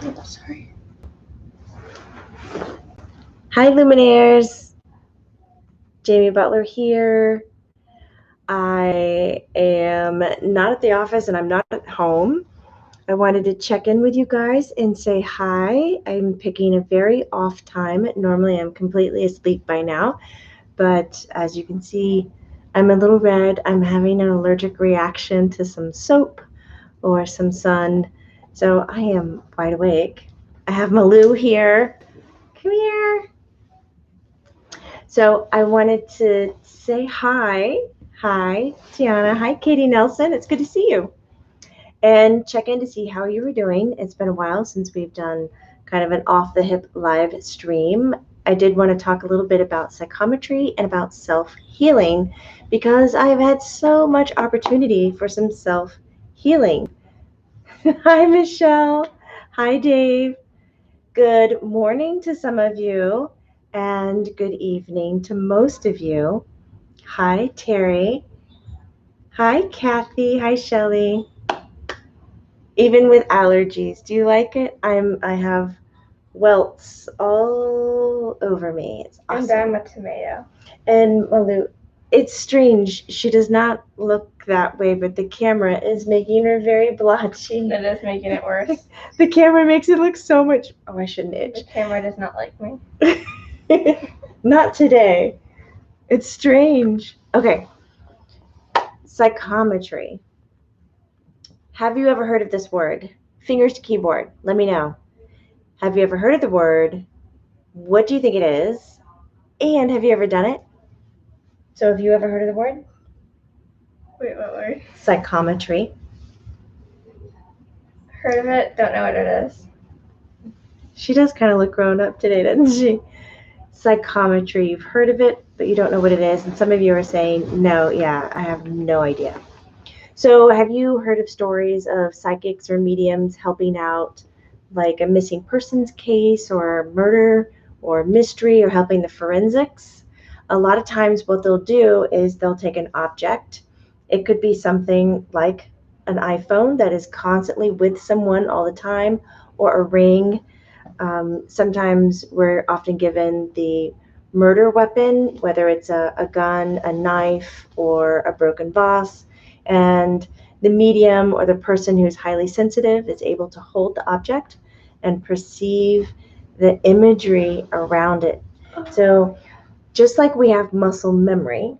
Oh, sorry. Hi, Luminaires. Jamie Butler here. I am not at the office and I'm not at home. I wanted to check in with you guys and say hi. I'm picking a very off time. Normally I'm completely asleep by now, but as you can see, I'm a little red. I'm having an allergic reaction to some soap or some sun, so I am wide awake. I have Malu here. Come here. So I wanted to say hi. Hi, Tiana. Hi, Katie Nelson. It's good to see you. And check in to see how you were doing. It's been a while since we've done kind of an off the hip live stream. I did want to talk a little bit about psychometry and about self healing because I've had so much opportunity for some self healing. Hi, Michelle. Hi, Dave. Good morning to some of you, and good evening to most of you. Hi, Terry. Hi, Kathy. Hi, Shelly. Even with allergies, do you like it? I have welts all over me. It's awesome. And I'm a tomato. And Malu, it's strange. She does not look that way, but the camera is making her very blotchy. It is making it worse. The camera makes it look so much. Oh, I shouldn't itch. The camera does not like me. Not today. It's strange. Okay. Psychometry. Have you ever heard of this word? Fingers to keyboard. Let me know. Have you ever heard of the word? What do you think it is? And have you ever done it? So have you ever heard of the word? Wait, what word? Psychometry. Heard of it, don't know what it is. She does kind of look grown up today, doesn't she? Psychometry. You've heard of it, but you don't know what it is. And some of you are saying, no, yeah, I have no idea. So have you heard of stories of psychics or mediums helping out like a missing persons case or murder or mystery or helping the forensics? A lot of times what they'll do is they'll take an object. It could be something like an iPhone that is constantly with someone all the time, or a ring. Sometimes we're often given the murder weapon, whether it's a gun, a knife, or a broken vase. And the medium or the person who's highly sensitive is able to hold the object and perceive the imagery around it. So just like we have muscle memory,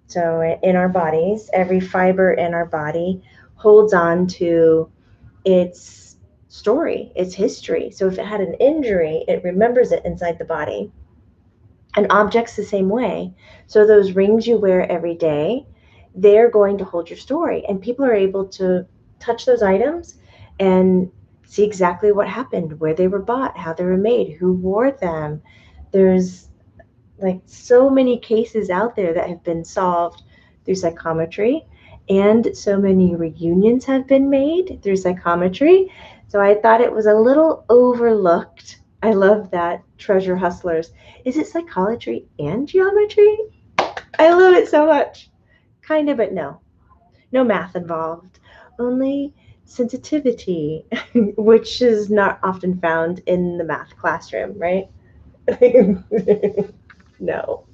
so in our bodies, every fiber in our body holds on to its story, its history. So if it had an injury, it remembers it inside the body. And objects the same way. So those rings you wear every day, they're going to hold your story. And people are able to touch those items and see exactly what happened, where they were bought, how they were made, who wore them. There's like so many cases out there that have been solved through psychometry, and so many reunions have been made through psychometry. So I thought it was a little overlooked. I love that. Treasure hustlers. Is it psychology and geometry? I love it so much. Kind of, but no. No math involved. Only sensitivity, which is not often found in the math classroom, right? No.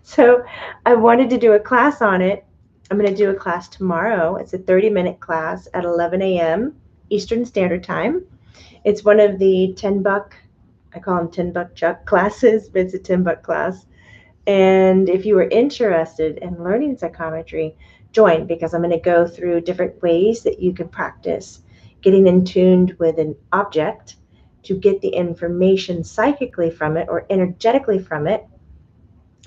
So I wanted to do a class on it. I'm going to do a class tomorrow. It's a 30-minute class at 11 a.m. Eastern Standard Time. It's one of the $10, I call them $10 Chuck classes, but it's a $10 class. And if you are interested in learning psychometry, join, because I'm going to go through different ways that you can practice getting in tuned with an object to get the information psychically from it or energetically from it.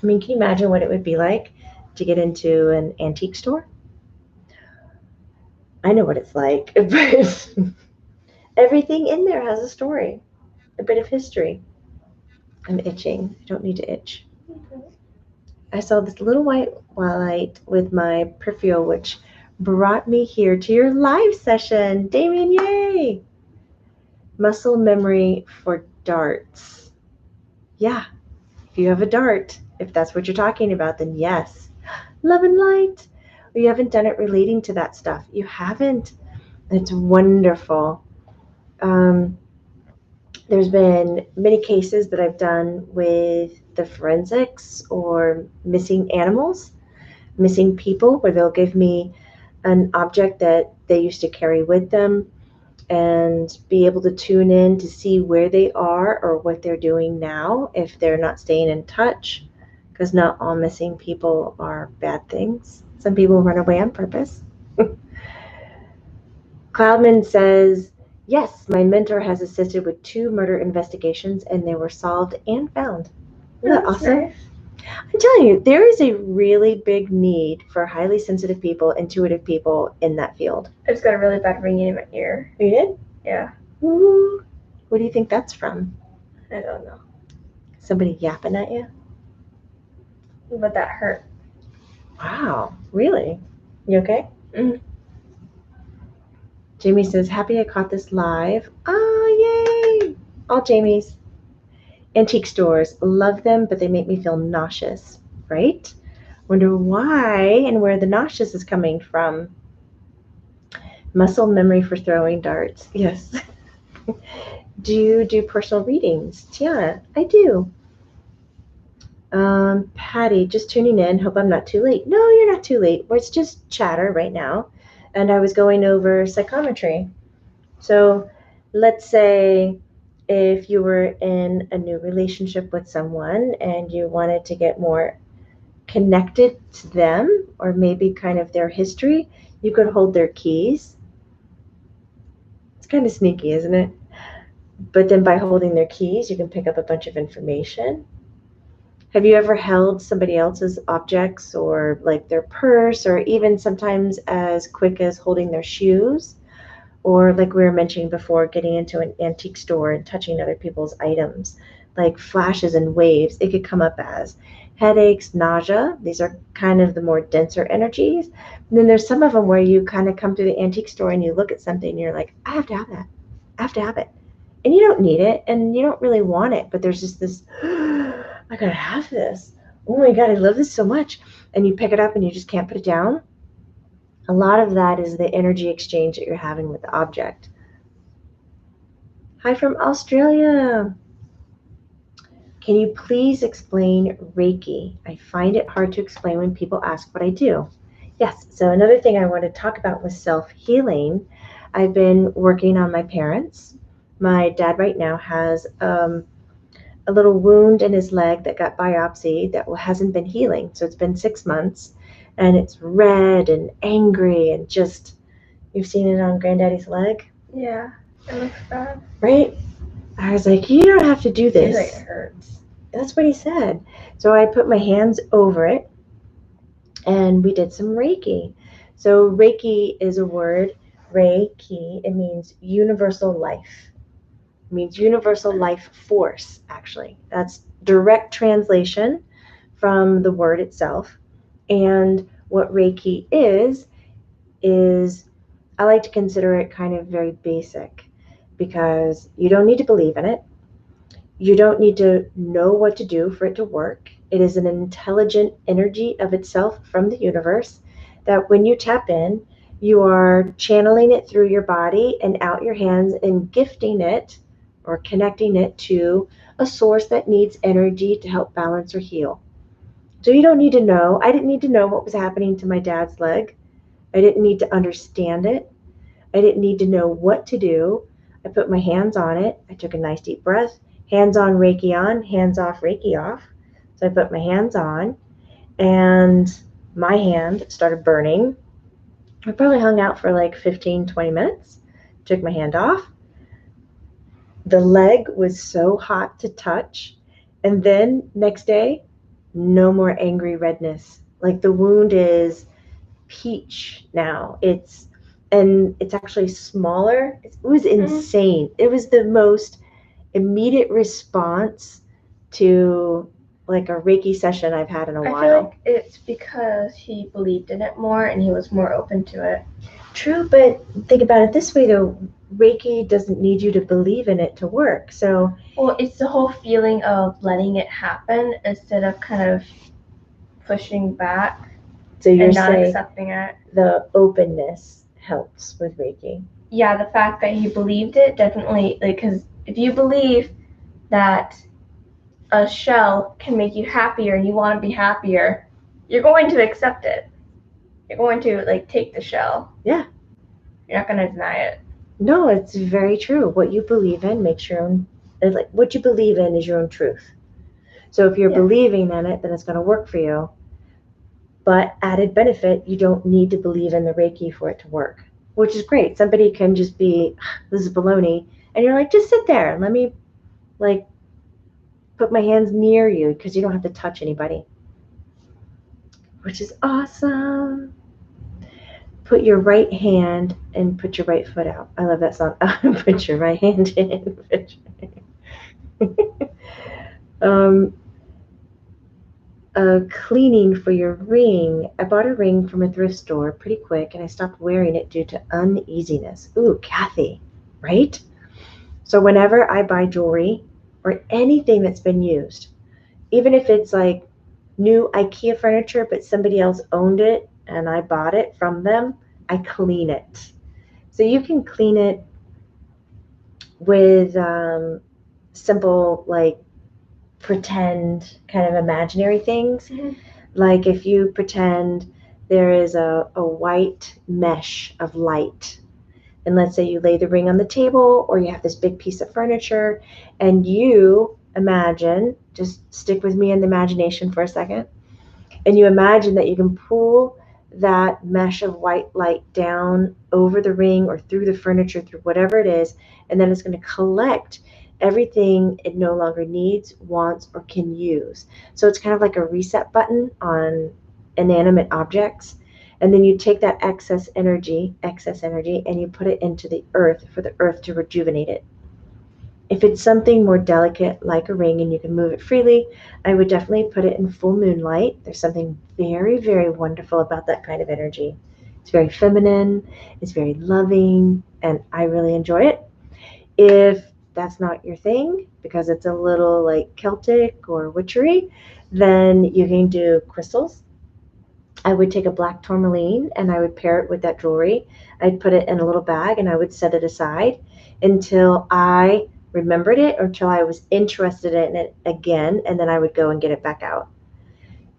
I mean, can you imagine what it would be like to get into an antique store? I know what it's like, but everything in there has a story, a bit of history. I'm itching. I don't need to itch. I saw this little white light with my perfume, which brought me here to your live session. Damien, yay! Muscle memory for darts. Yeah, if you have a dart, if that's what you're talking about, then yes. Love and light. Or you haven't done it relating to that stuff. You haven't. It's wonderful. There's been many cases that I've done with the forensics or missing animals, missing people, where they'll give me an object that they used to carry with them and be able to tune in to see where they are or what they're doing now if they're not staying in touch, because not all missing people are bad things. Some people run away on purpose. Cloudman says, yes, my mentor has assisted with 2 murder investigations and they were solved and found. Isn't that awesome? Nice. I'm telling you, there is a really big need for highly sensitive people, intuitive people in that field. I just got a really bad ringing in my ear. You did? Yeah. Ooh. What do you think that's from? I don't know. Somebody yapping at you? But that hurt. Wow, really? You okay? Mhm. Jamie says, happy I caught this live. Oh, yay! All Jamie's. Antique stores, love them, but they make me feel nauseous, right? Wonder why and where the nauseous is coming from. Muscle memory for throwing darts. Yes. Do you do personal readings? Tiana, I do. Patty, just tuning in. Hope I'm not too late. No, you're not too late. It's just chatter right now. And I was going over psychometry. So let's say if you were in a new relationship with someone and you wanted to get more connected to them or maybe kind of their history, you could hold their keys. It's kind of sneaky, isn't it? But then by holding their keys, you can pick up a bunch of information. Have you ever held somebody else's objects or like their purse, or even sometimes as quick as holding their shoes? Or like we were mentioning before, getting into an antique store and touching other people's items, like flashes and waves. It could come up as headaches, nausea. These are kind of the more denser energies. And then there's some of them where you kind of come to the antique store and you look at something and you're like, I have to have that. I have to have it. And you don't need it and you don't really want it, but there's just this, I gotta have this. Oh my God, I love this so much. And you pick it up and you just can't put it down. A lot of that is the energy exchange that you're having with the object. Hi from Australia. Can you please explain Reiki? I find it hard to explain when people ask what I do. Yes, so another thing I want to talk about was self-healing. I've been working on my parents. My dad right now has a little wound in his leg that got biopsied that hasn't been healing. So it's been 6 months. And it's red and angry and just, you've seen it on Granddaddy's leg? Yeah. It looks bad. Right? I was like, you don't have to do this. He's like, it hurts. That's what he said. So I put my hands over it and we did some Reiki. So Reiki is a word, Reiki. It means universal life. It means universal life force, actually. That's direct translation from the word itself. And what Reiki is I like to consider it kind of very basic, because you don't need to believe in it. You don't need to know what to do for it to work. It is an intelligent energy of itself from the universe that when you tap in, you are channeling it through your body and out your hands and gifting it or connecting it to a source that needs energy to help balance or heal. So you don't need to know. I didn't need to know what was happening to my dad's leg. I didn't need to understand it. I didn't need to know what to do. I put my hands on it. I took a nice deep breath. Hands on, Reiki on, hands off, Reiki off. So I put my hands on and my hand started burning. I probably hung out for like 15, 20 minutes. Took my hand off. The leg was so hot to touch. And then next day, no more angry redness. Like the wound is peach now. It's actually smaller. It was insane. It was the most immediate response to like a Reiki session I've had in a while. I feel like it's because he believed in it more and he was more open to it. True, but think about it this way though. Reiki doesn't need you to believe in it to work. So, well, it's the whole feeling of letting it happen instead of kind of pushing back so you're and not saying accepting it. the openness helps with Reiki. yeah, the fact that he believed it definitely, like, because if you believe that a shell can make you happier and you want to be happier, you're going to accept it. You're going to, like, take the shell. Yeah. You're not going to deny it. No, it's very true. What you believe in makes your own, like, what you believe in is your own truth. So if you're Yeah. believing in it, then it's going to work for you. But added benefit, you don't need to believe in the Reiki for it to work, which is great. Somebody can just be, this is baloney. And you're like, just sit there and let me, like, put my hands near you, because you don't have to touch anybody, which is awesome. Put your right hand and put your right foot out. I love that song. Put your right hand in. Cleaning for your ring. I bought a ring from a thrift store pretty quick, and I stopped wearing it due to uneasiness. Ooh, Kathy, right? So whenever I buy jewelry or anything that's been used, even if it's like new IKEA furniture, but somebody else owned it and I bought it from them, I clean it. So you can clean it with simple, like, pretend kind of imaginary things. Mm-hmm. Like if you pretend there is a white mesh of light, and let's say you lay the ring on the table, or you have this big piece of furniture, and you imagine, just stick with me in the imagination for a second, and you imagine that you can pull that mesh of white light down over the ring or through the furniture, through whatever it is, and then it's going to collect everything it no longer needs, wants, or can use. So it's kind of like a reset button on inanimate objects. And then you take that excess energy, and you put it into the earth for the earth to rejuvenate it. If it's something more delicate like a ring and you can move it freely, I would definitely put it in full moonlight. There's something very, very wonderful about that kind of energy. It's very feminine, it's very loving, and I really enjoy it. If that's not your thing, because it's a little like Celtic or witchery, then you can do crystals. I would take a black tourmaline and I would pair it with that jewelry. I'd put it in a little bag and I would set it aside until I remembered it, or until I was interested in it again, and then I would go and get it back out.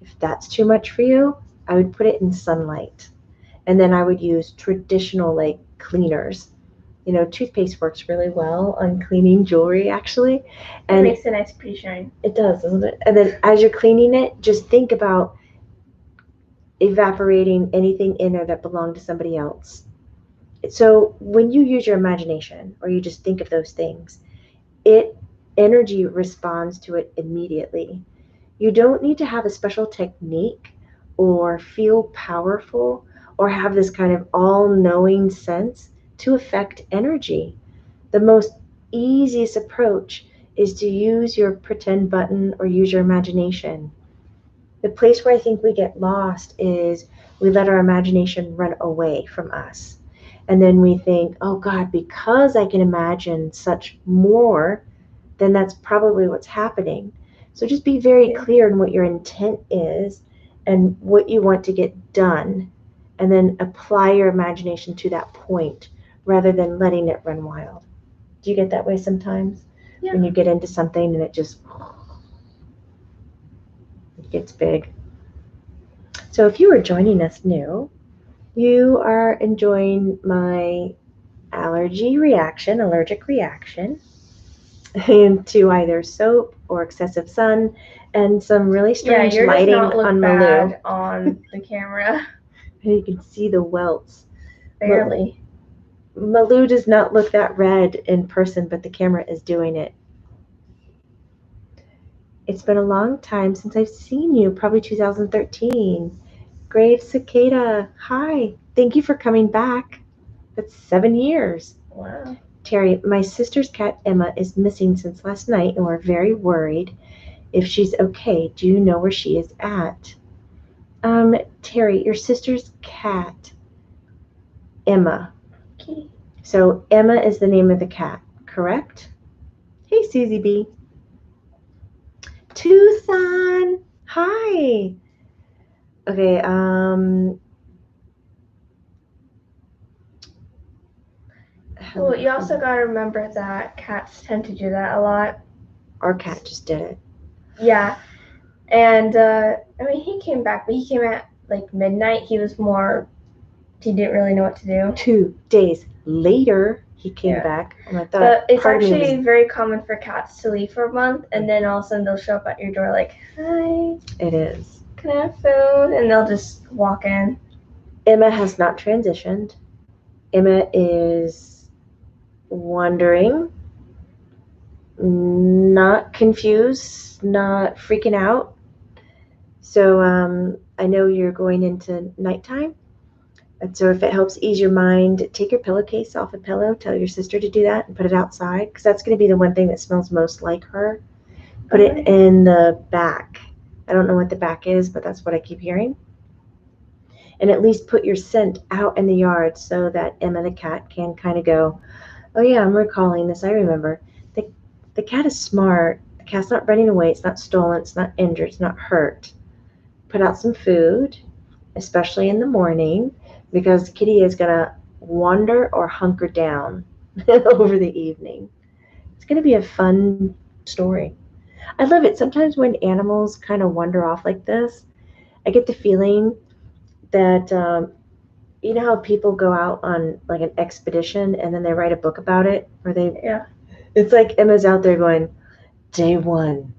If that's too much for you, I would put it in sunlight. And then I would use traditional, like, cleaners. You know, toothpaste works really well on cleaning jewelry, actually. And it makes a nice pretty shine. It does, doesn't it? And then as you're cleaning it, just think about evaporating anything in there that belonged to somebody else. So when you use your imagination or you just think of those things, it energy responds to it immediately. You don't need to have a special technique or feel powerful or have this kind of all-knowing sense to affect energy. The most easiest approach is to use your pretend button or use your imagination. The place where I think we get lost is we let our imagination run away from us. And then we think, oh God, because I can imagine such more, then that's probably what's happening. So just be very clear in what your intent is and what you want to get done, and then apply your imagination to that point rather than letting it run wild. Do you get that way sometimes? Yeah. When you get into something and it just it gets big. So if you are joining us new, you are enjoying my allergic reaction to either soap or excessive sun and some really strange lighting does not look on bad Malu. on the camera. And you can see the welts. Barely. Malu does not look that red in person, but the camera is doing it. It's been a long time since I've seen you, probably 2013. Grave Cicada, hi. Thank you for coming back. That's 7 years. Wow. Terry, my sister's cat Emma is missing since last night, and we're very worried. If she's okay, do you know where she is at? Terry, your sister's cat, Emma. Okay. So Emma is the name of the cat, correct? Hey, Susie B. Tucson, hi. Okay, Well, you also got to remember that cats tend to do that a lot. Our cat just did it. Yeah. And, I mean, he came back, but he came at, like, midnight. He didn't really know what to do. 2 days later, he came Yeah. back. And I thought, But it's part of me actually was, very common for cats to leave for a month, and then all of a sudden they'll show up at your door like, hi, it is. can I have food? And they'll just walk in. Emma has not transitioned. Emma is wondering, not confused, not freaking out. So I know you're going into nighttime. And so if it helps ease your mind, take your pillowcase off a pillow, tell your sister to do that and put it outside, because that's going to be the one thing that smells most like her. Put it in the back. I don't know what the back is, but that's what I keep hearing. And at least put your scent out in the yard so that Emma the cat can kind of go, oh yeah, I'm recalling this. I remember. The cat is smart. The cat's not running away. It's not stolen. It's not injured. It's not hurt. Put out some food, especially in the morning, because Kitty is going to wander or hunker down over the evening. It's going to be a fun story. I love it. Sometimes when animals kind of wander off like this, I get the feeling that, you know how people go out on like an expedition and then they write a book about it? It's like Emma's out there going, day 1.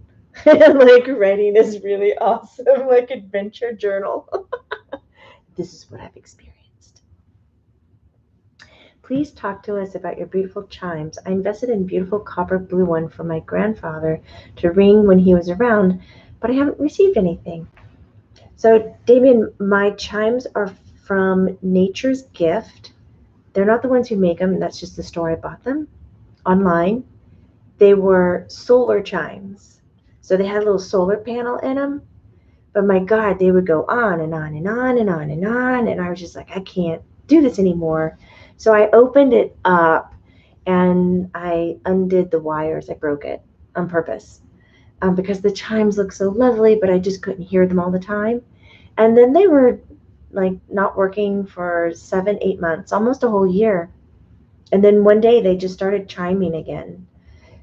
Like writing this really awesome like adventure journal. This is what I've experienced. Please talk to us about your beautiful chimes. I invested in a beautiful copper blue one for my grandfather to ring when he was around, but I haven't received anything. So, Damien, my chimes are from Nature's Gift. They're not the ones who make them. That's just the store I bought them online. They were solar chimes. So they had a little solar panel in them. But my God, they would go on and on and on and on and on. And I was just like, I can't do this anymore. So I opened it up and I undid the wires. I broke it on purpose because the chimes look so lovely, but I just couldn't hear them all the time. And then they were like not working for 7, 8 months, almost a whole year. And then one day they just started chiming again.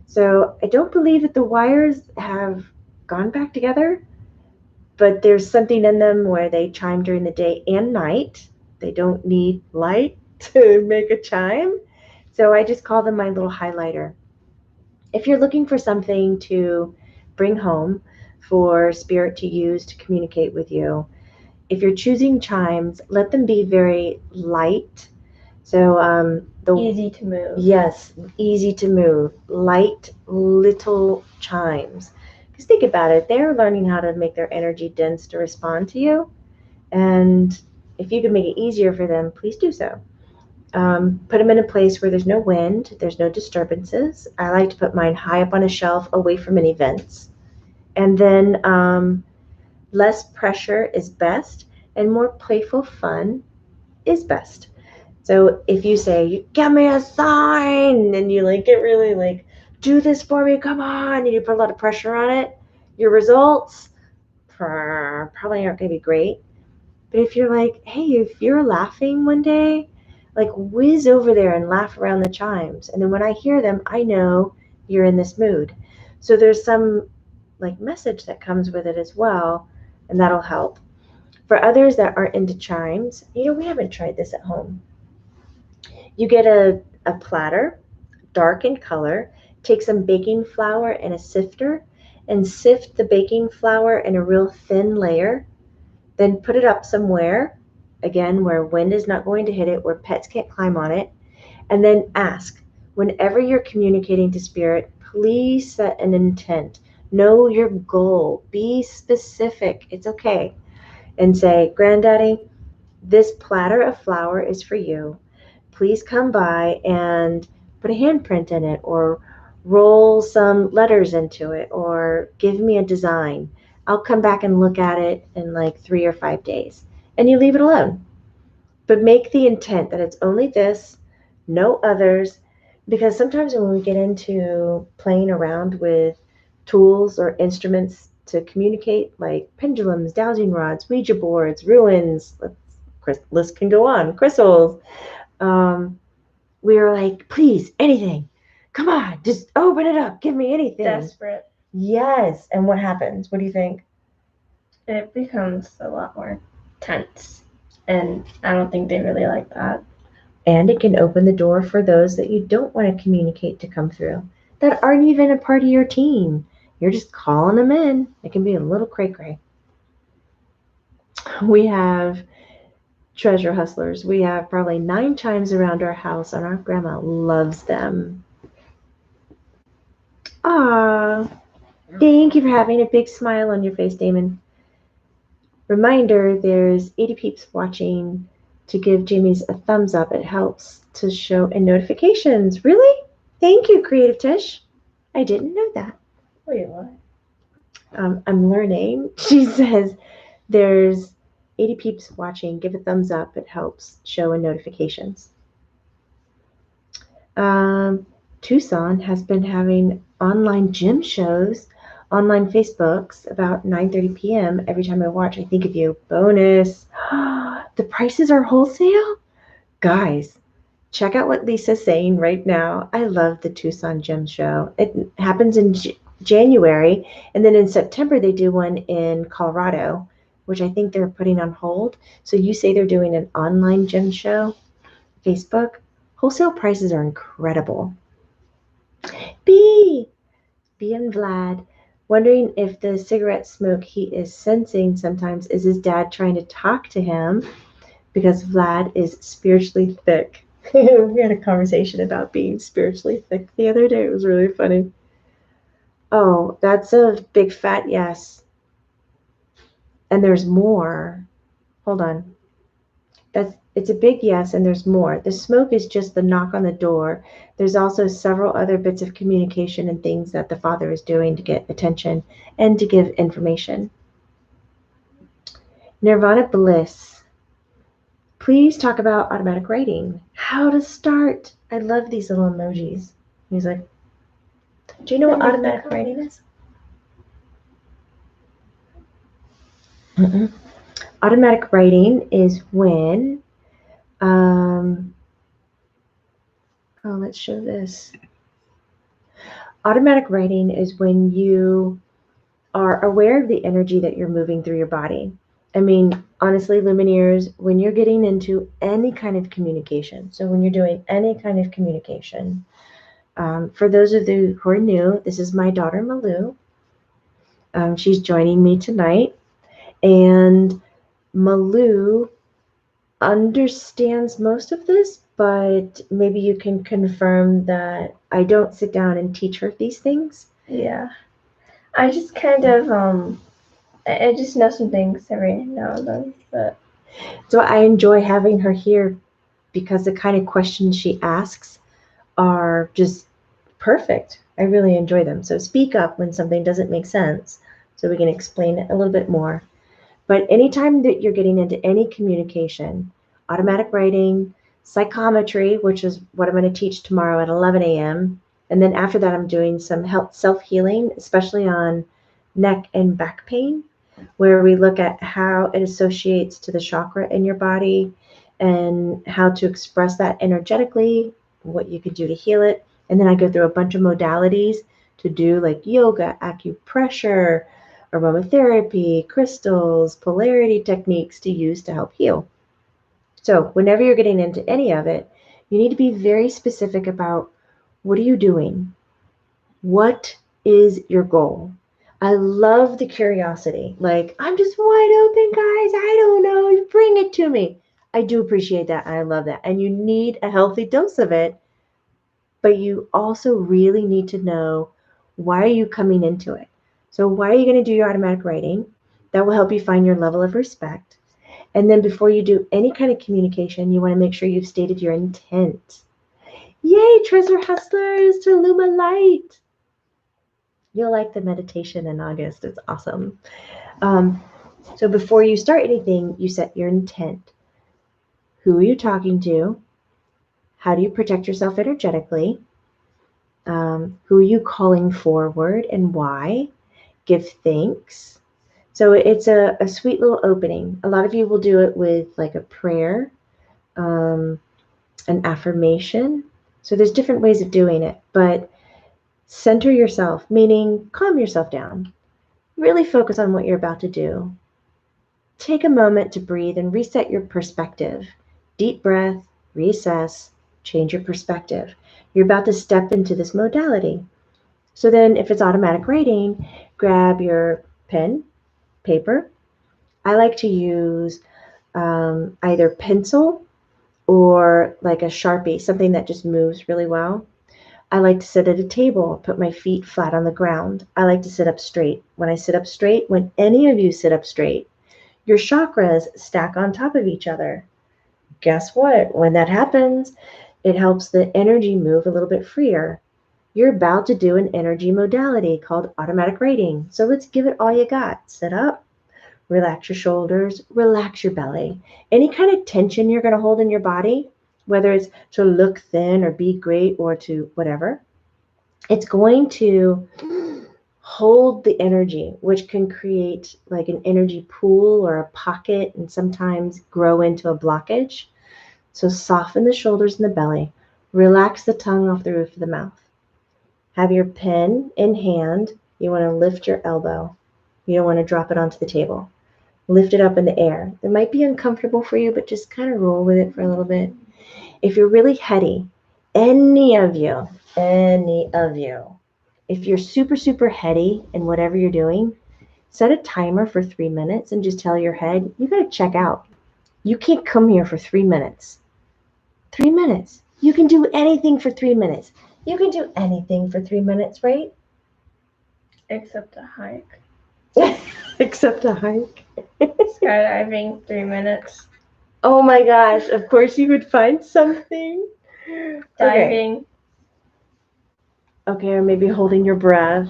So I don't believe that the wires have gone back together, but there's something in them where they chime during the day and night. They don't need light to make a chime. So I just call them my little highlighter. If you're looking for something to bring home for spirit to use to communicate with you, if you're choosing chimes, let them be very light. So easy to move. Yes, easy to move. Light little chimes. Because think about it, they're learning how to make their energy dense to respond to you. And if you can make it easier for them, please do so. Put them in a place where there's no wind, there's no disturbances. I like to put mine high up on a shelf away from any vents. And then less pressure is best, and more playful fun is best. So if you say, give me a sign, and you like get really like, do this for me, come on, and you put a lot of pressure on it, your results probably aren't going to be great. But if you're like, hey, if you're laughing one day, like whiz over there and laugh around the chimes. And then when I hear them, I know you're in this mood. So there's some like message that comes with it as well, and that'll help. For others that aren't into chimes, we haven't tried this at home. You get a platter, dark in color, take some baking flour and a sifter, and sift the baking flour in a real thin layer. Then put it up somewhere, again, where wind is not going to hit it, where pets can't climb on it. And then ask, whenever you're communicating to spirit, please set an intent. Know your goal. Be specific. It's okay. And say, Granddaddy, this platter of flour is for you. Please come by and put a handprint in it, or roll some letters into it, or give me a design. I'll come back and look at it in like 3 or 5 days. And you leave it alone. But make the intent that it's only this, no others, because sometimes when we get into playing around with tools or instruments to communicate, like pendulums, dowsing rods, Ouija boards, ruins, list can go on, crystals, We were like, please, anything. Come on, just open it up. Give me anything. Desperate. Yes. And what happens? What do you think? It becomes a lot more tense. And I don't think they really like that. And it can open the door for those that you don't want to communicate to come through, that aren't even a part of your team. You're just calling them in. It can be a little cray-cray. We have treasure hustlers. We have probably 9 chimes around our house, and our grandma loves them. Ah, thank you for having a big smile on your face, Damon. Reminder, there's 80 peeps watching. To give Jamie's a thumbs up, it helps to show in notifications. Really? Thank you, Creative Tish. I didn't know that. Wait, what? I'm learning. She says there's 80 peeps watching. Give a thumbs up. It helps show in notifications. Tucson has been having online gym shows, online Facebooks about 9:30 p.m. Every time I watch, I think of you. Bonus. The prices are wholesale? Guys, check out what Lisa's saying right now. I love the Tucson Gym Show. It happens in January, and then in September they do one in Colorado, which I think they're putting on hold. So you say they're doing an online gym show, Facebook. Wholesale prices are incredible. B and Vlad, wondering if the cigarette smoke he is sensing sometimes is his dad trying to talk to him, because Vlad is spiritually thick. We had a conversation about being spiritually thick the other day. It was really funny. Oh, that's a big fat yes. And there's more. Hold on. It's a big yes, and there's more. The smoke is just the knock on the door. There's also several other bits of communication and things that the father is doing to get attention and to give information. Nirvana Bliss. Please talk about automatic writing. How to start. I love these little emojis. He's like, do you know what automatic writing is? Mm-mm. Automatic writing is when, let's show this. Automatic writing is when you are aware of the energy that you're moving through your body. I mean, honestly, Luminaires, when you're getting into any kind of communication, so when you're doing any kind of communication, for those of you who are new, this is my daughter, Malu. She's joining me tonight, and Malu understands most of this, but maybe you can confirm that I don't sit down and teach her these things. Yeah. I just kind of, I just know some things every now and then, but. So I enjoy having her here because the kind of questions she asks are just perfect. I really enjoy them. So speak up when something doesn't make sense so we can explain it a little bit more. But anytime that you're getting into any communication, automatic writing, psychometry, which is what I'm going to teach tomorrow at 11 a.m. And then after that, I'm doing some self-healing, especially on neck and back pain, where we look at how it associates to the chakra in your body and how to express that energetically, what you can do to heal it. And then I go through a bunch of modalities to do, like yoga, acupressure, aromatherapy, crystals, polarity techniques to use to help heal. So whenever you're getting into any of it, you need to be very specific about what are you doing? What is your goal? I love the curiosity. Like, I'm just wide open, guys. I don't know. Bring it to me. I do appreciate that. I love that. And you need a healthy dose of it. But you also really need to know, why are you coming into it? So why are you going to do your automatic writing? That will help you find your level of respect. And then before you do any kind of communication, you want to make sure you've stated your intent. Yay, treasure hustlers to Luma Light. You'll like the meditation in August. It's awesome. So before you start anything, you set your intent. Who are you talking to? How do you protect yourself energetically? Who are you calling forward and why? Give thanks. So it's a sweet little opening. A lot of you will do it with like a prayer, an affirmation, So there's different ways of doing it, but center yourself, meaning calm yourself down. Really focus on what you're about to do. Take a moment to breathe and reset your perspective. Deep breath, reassess, change your perspective. You're about to step into this modality. So then if it's automatic writing, grab your pen, paper. I like to use either pencil or like a Sharpie, something that just moves really well. I like to sit at a table, put my feet flat on the ground. I like to sit up straight. When I sit up straight, when any of you sit up straight, your chakras stack on top of each other. Guess what? When that happens, it helps the energy move a little bit freer. You're about to do an energy modality called automatic writing. So let's give it all you got. Sit up, relax your shoulders, relax your belly. Any kind of tension you're going to hold in your body, whether it's to look thin or be great or to whatever, it's going to hold the energy, which can create like an energy pool or a pocket and sometimes grow into a blockage. So soften the shoulders and the belly. Relax the tongue off the roof of the mouth. Have your pen in hand. You want to lift your elbow. You don't want to drop it onto the table. Lift it up in the air. It might be uncomfortable for you, but just kind of roll with it for a little bit. If you're really heady, any of you, if you're super, super heady in whatever you're doing, set a timer for 3 minutes and just tell your head, you got to check out. You can't come here for 3 minutes. 3 minutes. You can do anything for 3 minutes. You can do anything for 3 minutes, right? Except a hike. Except a hike. Skydiving, 3 minutes. Oh my gosh, of course you would find something. Diving. Okay, or maybe holding your breath.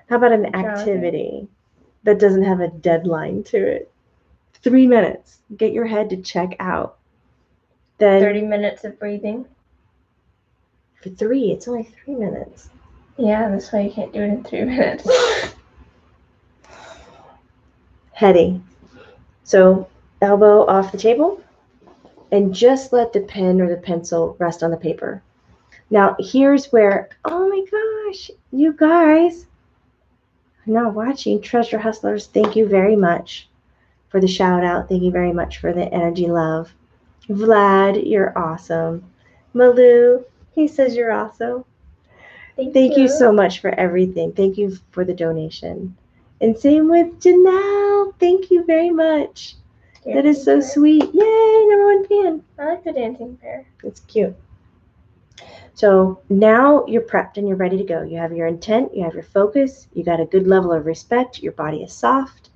How about an activity that doesn't have a deadline to it? 3 minutes. Get your head to check out. Then 30 minutes of breathing. for 3, it's only 3 minutes. Yeah, that's why you can't do it in 3 minutes. Heady. So elbow off the table and just let the pen or the pencil rest on the paper. Now here's where, oh my gosh, you guys are now watching Treasure Hustlers. Thank you very much for the shout out. Thank you very much for the energy love. Vlad, you're awesome. Malu, he says you're awesome. Thank you so much for everything. Thank you for the donation. And same with Janelle. Thank you very much. That is so sweet. Yay, #1 fan. I like the dancing bear. It's cute. So now you're prepped and you're ready to go. You have your intent, you have your focus, you got a good level of respect, your body is soft,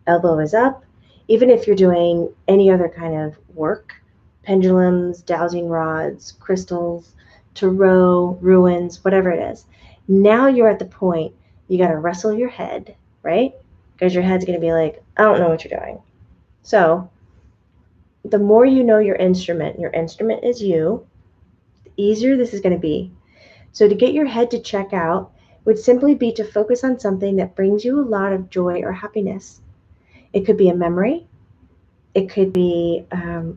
elbow is up. Even if you're doing any other kind of work, pendulums, dowsing rods, crystals, tarot, ruins, whatever it is. Now you're at the point you got to wrestle your head, right? Because your head's going to be like, I don't know what you're doing. So the more you know your instrument is you, the easier this is going to be. So to get your head to check out would simply be to focus on something that brings you a lot of joy or happiness. It could be a memory. It could be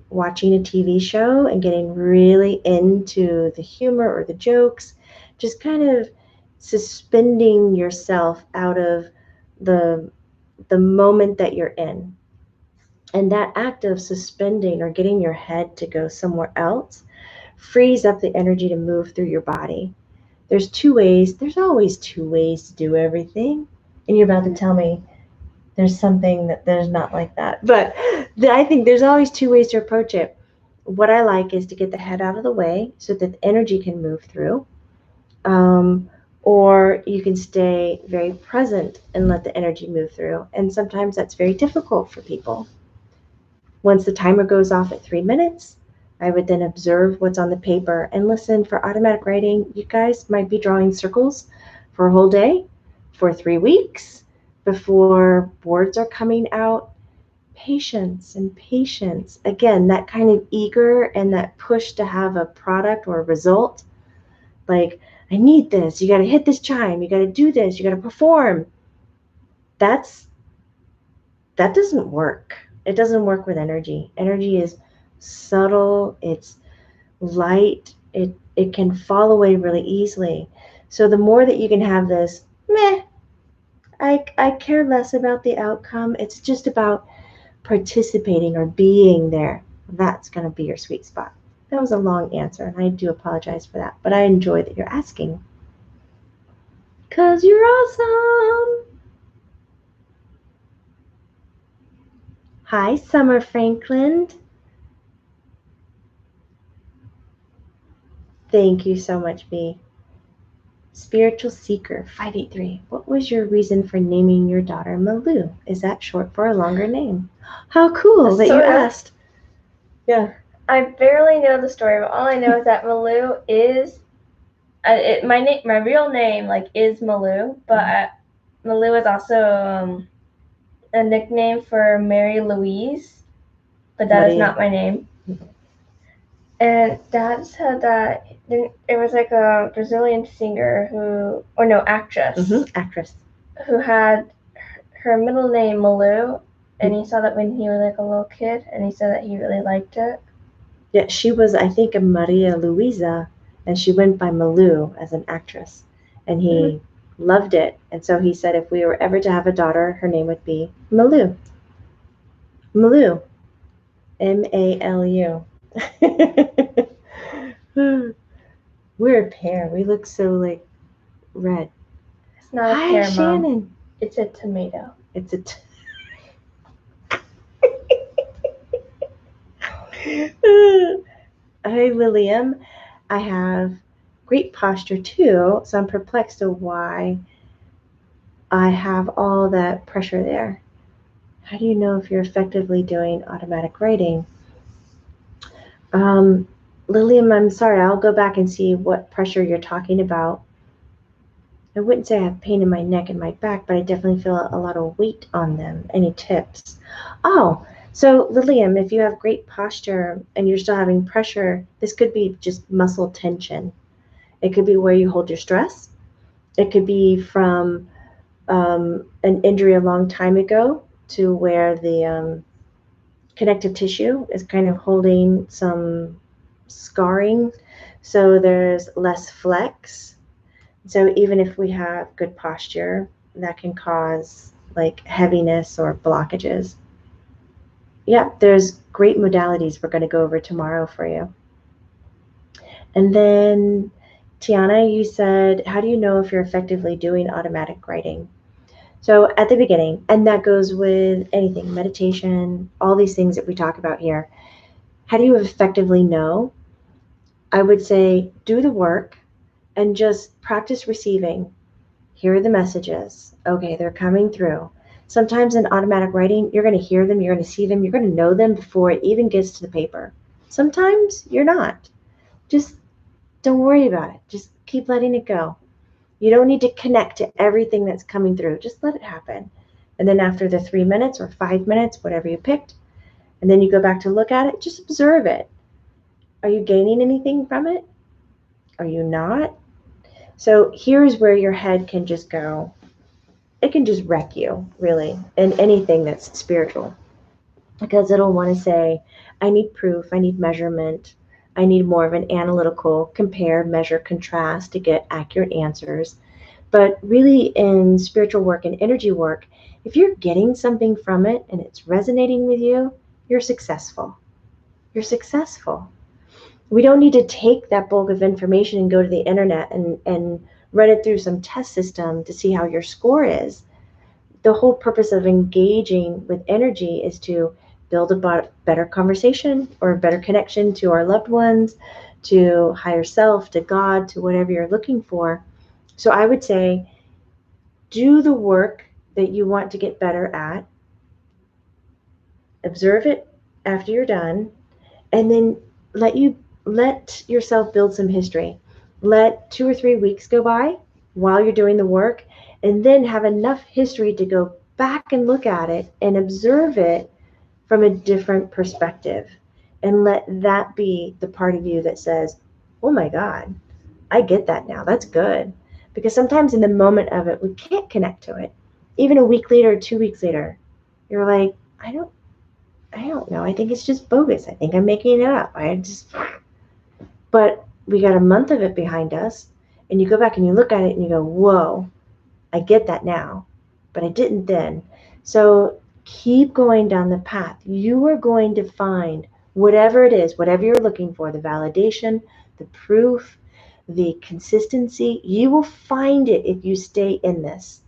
watching a TV show and getting really into the humor or the jokes, just kind of suspending yourself out of the moment that you're in. And that act of suspending or getting your head to go somewhere else frees up the energy to move through your body. There's 2 ways. There's always 2 ways to do everything. And you're about to tell me there's something that there's not like that. But I think there's always 2 ways to approach it. What I like is to get the head out of the way so that the energy can move through. Or you can stay very present and let the energy move through. And sometimes that's very difficult for people. Once the timer goes off at 3 minutes, I would then observe what's on the paper and listen. For automatic writing, you guys might be drawing circles for a whole day, for 3 weeks, before words are coming out. Patience and patience. Again, that kind of eager and that push to have a product or a result. Like, I need this. You got to hit this chime. You got to do this. You got to perform. That doesn't work. It doesn't work with energy. Energy is subtle. It's light. It it can fall away really easily. So the more that you can have this, meh, I care less about the outcome. It's just about participating or being there. That's going to be your sweet spot. That was a long answer, and I do apologize for that, but I enjoy that you're asking. Because you're awesome. Hi, Summer Franklin. Thank you so much, B. Spiritual Seeker 583. What was your reason for naming your daughter Malu? Is that short for a longer name? How cool that you asked. Yeah. I barely know the story, but all I know is that Malu is my real name is Malu, but Malu is also a nickname for Mary Louise, but that is not my name. And Dad said that it was like a Brazilian singer actress, who had her middle name Malu, and he saw that when he was like a little kid, and he said that he really liked it. Yeah, she was, I think, a Maria Luisa, and she went by Malu as an actress, and he loved it. And so he said if we were ever to have a daughter, her name would be Malu. Malu. M-A-L-U. We're a pair. We look so red. It's not a pear, Shannon. Mom. It's a tomato. It's a Hi, Lilium. I have great posture too, so I'm perplexed to why I have all that pressure there. How do you know if you're effectively doing automatic writing? Lilium, I'm sorry, I'll go back and see what pressure you're talking about. I wouldn't say I have pain in my neck and my back, but I definitely feel a lot of weight on them. Any tips? Oh, so Lilium, if you have great posture and you're still having pressure, this could be just muscle tension. It could be where you hold your stress. It could be from an injury a long time ago to where the connective tissue is kind of holding some scarring. So there's less flex. So even if we have good posture, that can cause heaviness or blockages. Yeah, there's great modalities we're going to go over tomorrow for you. And then, Tiana, you said, how do you know if you're effectively doing automatic writing? So at the beginning, and that goes with anything, meditation, all these things that we talk about here. How do you effectively know? I would say do the work and just practice receiving. Here are the messages. Okay, they're coming through. Sometimes in automatic writing, you're going to hear them, you're going to see them, you're going to know them before it even gets to the paper. Sometimes you're not. Just don't worry about it. Just keep letting it go. You don't need to connect to everything that's coming through. Just let it happen. And then after the 3 minutes or 5 minutes, whatever you picked, and then you go back to look at it, just observe it. Are you gaining anything from it? Are you not? So here's where your head can just go. It can just wreck you, really, in anything that's spiritual. Because it'll want to say, I need proof, I need measurement, I need more of an analytical compare, measure, contrast to get accurate answers. But really in spiritual work and energy work, if you're getting something from it and it's resonating with you, you're successful. You're successful. We don't need to take that bulk of information and go to the internet and run it through some test system to see how your score is. The whole purpose of engaging with energy is to build a better conversation or a better connection to our loved ones, to higher self, to God, to whatever you're looking for. So I would say do the work that you want to get better at, observe it after you're done, and then let yourself build some history. Let 2 or 3 weeks go by while you're doing the work, and then have enough history to go back and look at it and observe it from a different perspective. And let that be the part of you that says, oh my God, I get that now. That's good. Because sometimes in the moment of it, we can't connect to it. Even a week later, 2 weeks later, you're like, I don't know. I think it's just bogus. I think I'm making it up. But we got a month of it behind us, and you go back and you look at it and you go, whoa, I get that now, but I didn't then. So keep going down the path. You are going to find whatever it is, whatever you're looking for, the validation, the proof, the consistency. You will find it if you stay in this.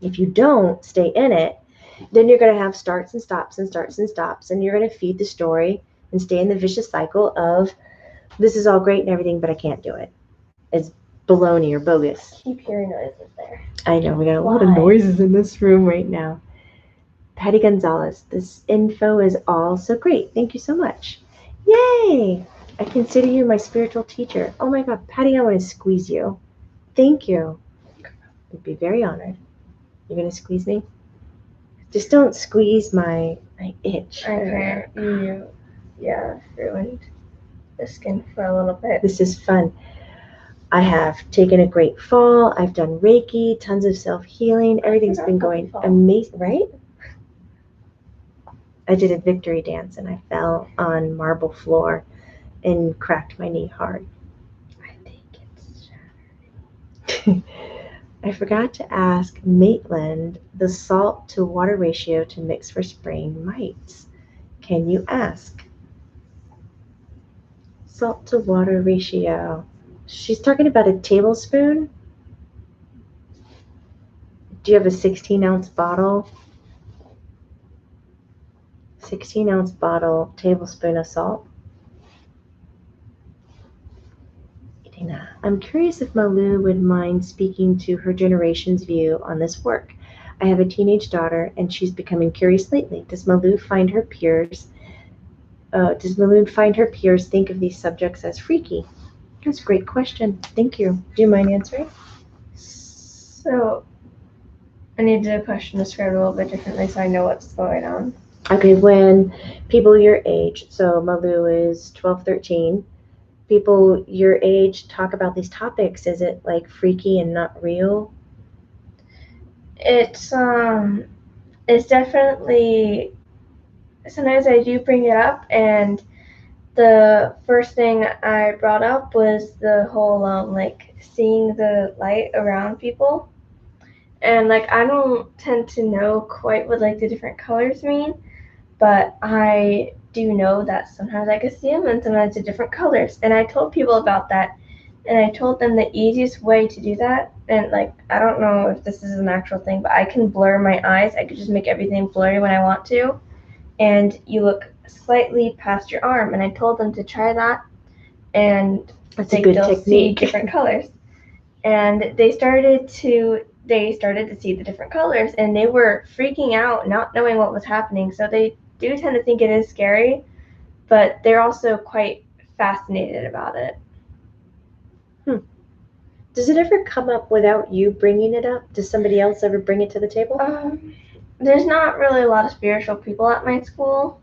If you don't stay in it, then you're going to have starts and stops and starts and stops, and you're going to feed the story and stay in the vicious cycle of this is all great and everything, but I can't do it. It's baloney or bogus. I keep hearing noises there. I know, we got a lot of noises in this room right now. Patty Gonzalez, this info is all so great. Thank you so much. Yay! I consider you my spiritual teacher. Oh my God, Patty, I want to squeeze you. Thank you. I'd be very honored. You're going to squeeze me? Just don't squeeze my itch. Okay, you, ruined the skin for a little bit. This is fun. I have taken a great fall. I've done Reiki, tons of self-healing. Everything's been going amazing, right? I did a victory dance and I fell on marble floor and cracked my knee hard. I think it's shattered. I forgot to ask Maitland the salt to water ratio to mix for spraying mites. Can you ask? Salt to water ratio. She's talking about a tablespoon. Do you have a 16-ounce bottle? 16-ounce bottle, tablespoon of salt. I'm curious if Malu would mind speaking to her generation's view on this work. I have a teenage daughter and she's becoming curious lately. Does Malu find her peers think of these subjects as freaky? That's a great question. Thank you. Do you mind answering? So I need the question described a little bit differently so I know what's going on. Okay, when people your age, so Malu is 12, 13, people your age talk about these topics, is it like freaky and not real? It's definitely, sometimes I do bring it up, and the first thing I brought up was the whole like seeing the light around people, and like I don't tend to know quite what like the different colors mean, but I do know that sometimes I can see them and sometimes they're different colors. And I told people about that, and I told them the easiest way to do that, and like I don't know if this is an actual thing, but I can blur my eyes. I could just make everything blurry when I want to, and you look slightly past your arm. And I told them to try that, and that's a good technique. See different colors. And they started to see the different colors, and they were freaking out, not knowing what was happening. So they do tend to think it is scary, but they're also quite fascinated about it. Does it ever come up without you bringing it up? Does somebody else ever bring it to the table? There's not really a lot of spiritual people at my school,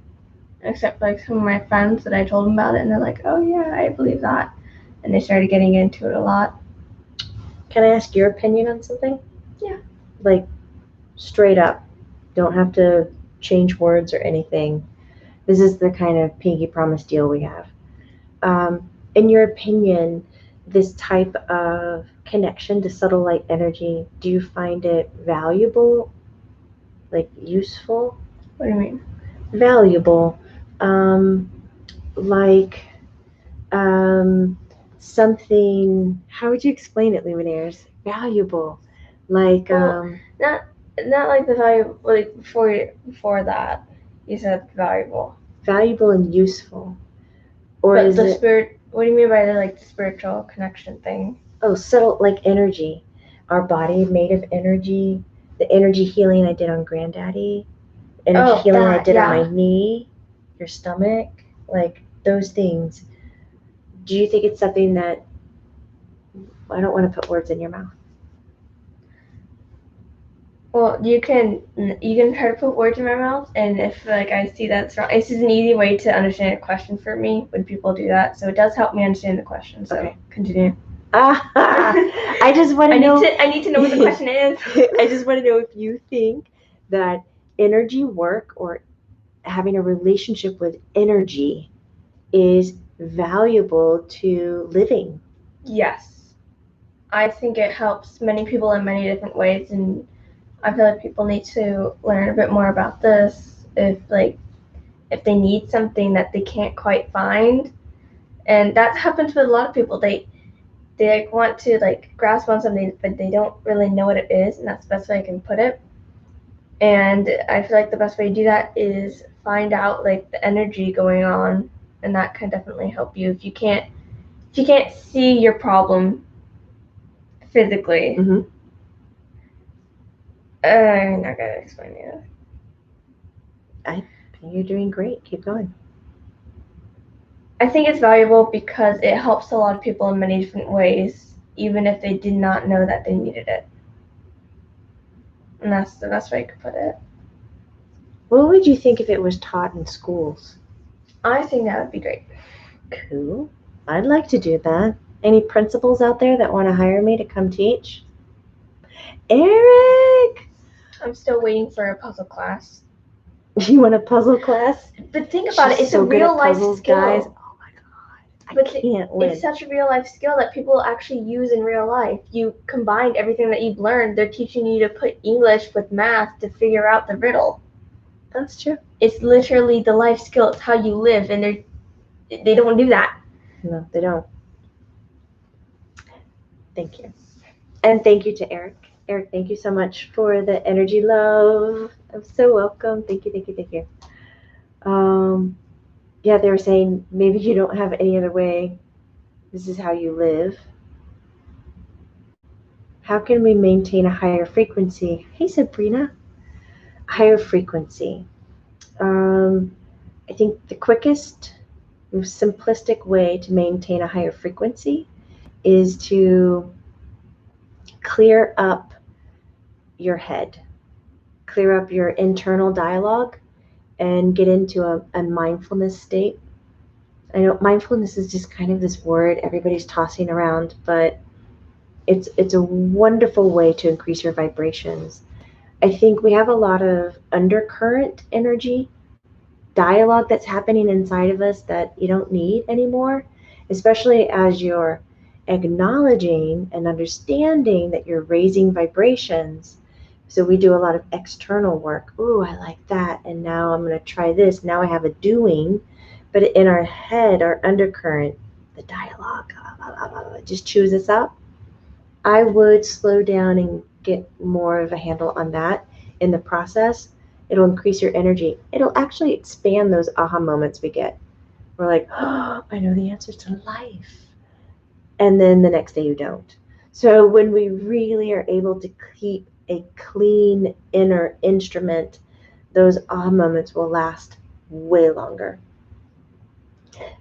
except like some of my friends that I told them about it, and they're like, oh yeah, I believe that. And they started getting into it a lot. Can I ask your opinion on something? Yeah. Like, straight up. Don't have to change words or anything. This is the kind of pinky promise deal we have. In your opinion, this type of connection to subtle light energy, do you find it valuable? Like useful? What do you mean? Valuable. Something, how would you explain it, Luminaires? Valuable. Like, not like the value, like before that, you said valuable. Valuable and useful. Or but is the it, spirit, what do you mean by the spiritual connection thing? Oh, subtle, like energy. Our body made of energy. The energy healing I did on Granddaddy. Energy healing I did on my knee, your stomach, like those things. Do you think it's something that, I don't want to put words in your mouth. Well, you can try to put words in my mouth, and if like I see that's wrong, it's just an easy way to understand a question for me when people do that. So it does help me understand the question. So okay. Continue. I just want to know. I need to know what the question is. I just want to know if you think that energy work or having a relationship with energy is valuable to living. Yes. I think it helps many people in many different ways, and I feel like people need to learn a bit more about this if they need something that they can't quite find. And that happens with a lot of people. They like want to like grasp on something, but they don't really know what it is, and that's the best way I can put it. And I feel like the best way to do that is find out like the energy going on, and that can definitely help you. If you can't see your problem physically, Mm-hmm. I'm not gonna explain it. I think you're doing great. Keep going. I think it's valuable because it helps a lot of people in many different ways, even if they did not know that they needed it. And that's the best way I could put it. What would you think if it was taught in schools? I think that would be great. Cool. I'd like to do that. Any principals out there that want to hire me to come teach? Eric! I'm still waiting for a puzzle class. You want a puzzle class? But think about She's it, it's so a good at real life puzzles, skill. guys. Oh my god. I But can't win. It's such a real life skill that people actually use in real life. You combined everything that you've learned. They're teaching you to put English with math to figure out the riddle. That's true. It's literally the life skill. It's how you live, and they don't do that. No, they don't. Thank you. And thank you to Eric. Eric, thank you so much for the energy love. I'm so welcome. Thank you, thank you, thank you. Yeah, they were saying maybe you don't have any other way. This is how you live. How can we maintain a higher frequency? Hey, Sabrina. Higher frequency. I think the quickest, most simplistic way to maintain a higher frequency is to clear up your head, clear up your internal dialogue, and get into a mindfulness state. I know mindfulness is just kind of this word everybody's tossing around, but it's a wonderful way to increase your vibrations. I think we have a lot of undercurrent energy, dialogue that's happening inside of us that you don't need anymore, especially as you're acknowledging and understanding that you're raising vibrations. So we do a lot of external work. Ooh, I like that. And now I'm going to try this. Now I have a doing. But in our head, our undercurrent, the dialogue, just chews us up. I would slow down and get more of a handle on that in the process. It'll increase your energy. It'll actually expand those aha moments we get. We're like, oh, I know the answers to life. And then the next day you don't. So when we really are able to keep a clean inner instrument, those aha moments will last way longer.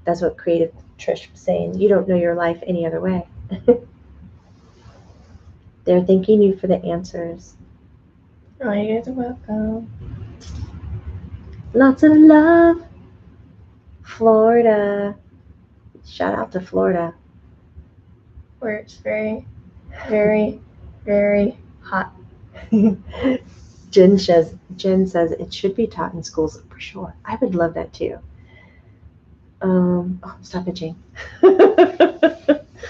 That's what Creative Trish was saying. You don't know your life any other way. They're thanking you for the answers. Oh, you guys are welcome. Lots of love. Florida. Shout out to Florida. Where it's very, very, very hot. Jen says it should be taught in schools for sure. I would love that too. Oh, stop itching.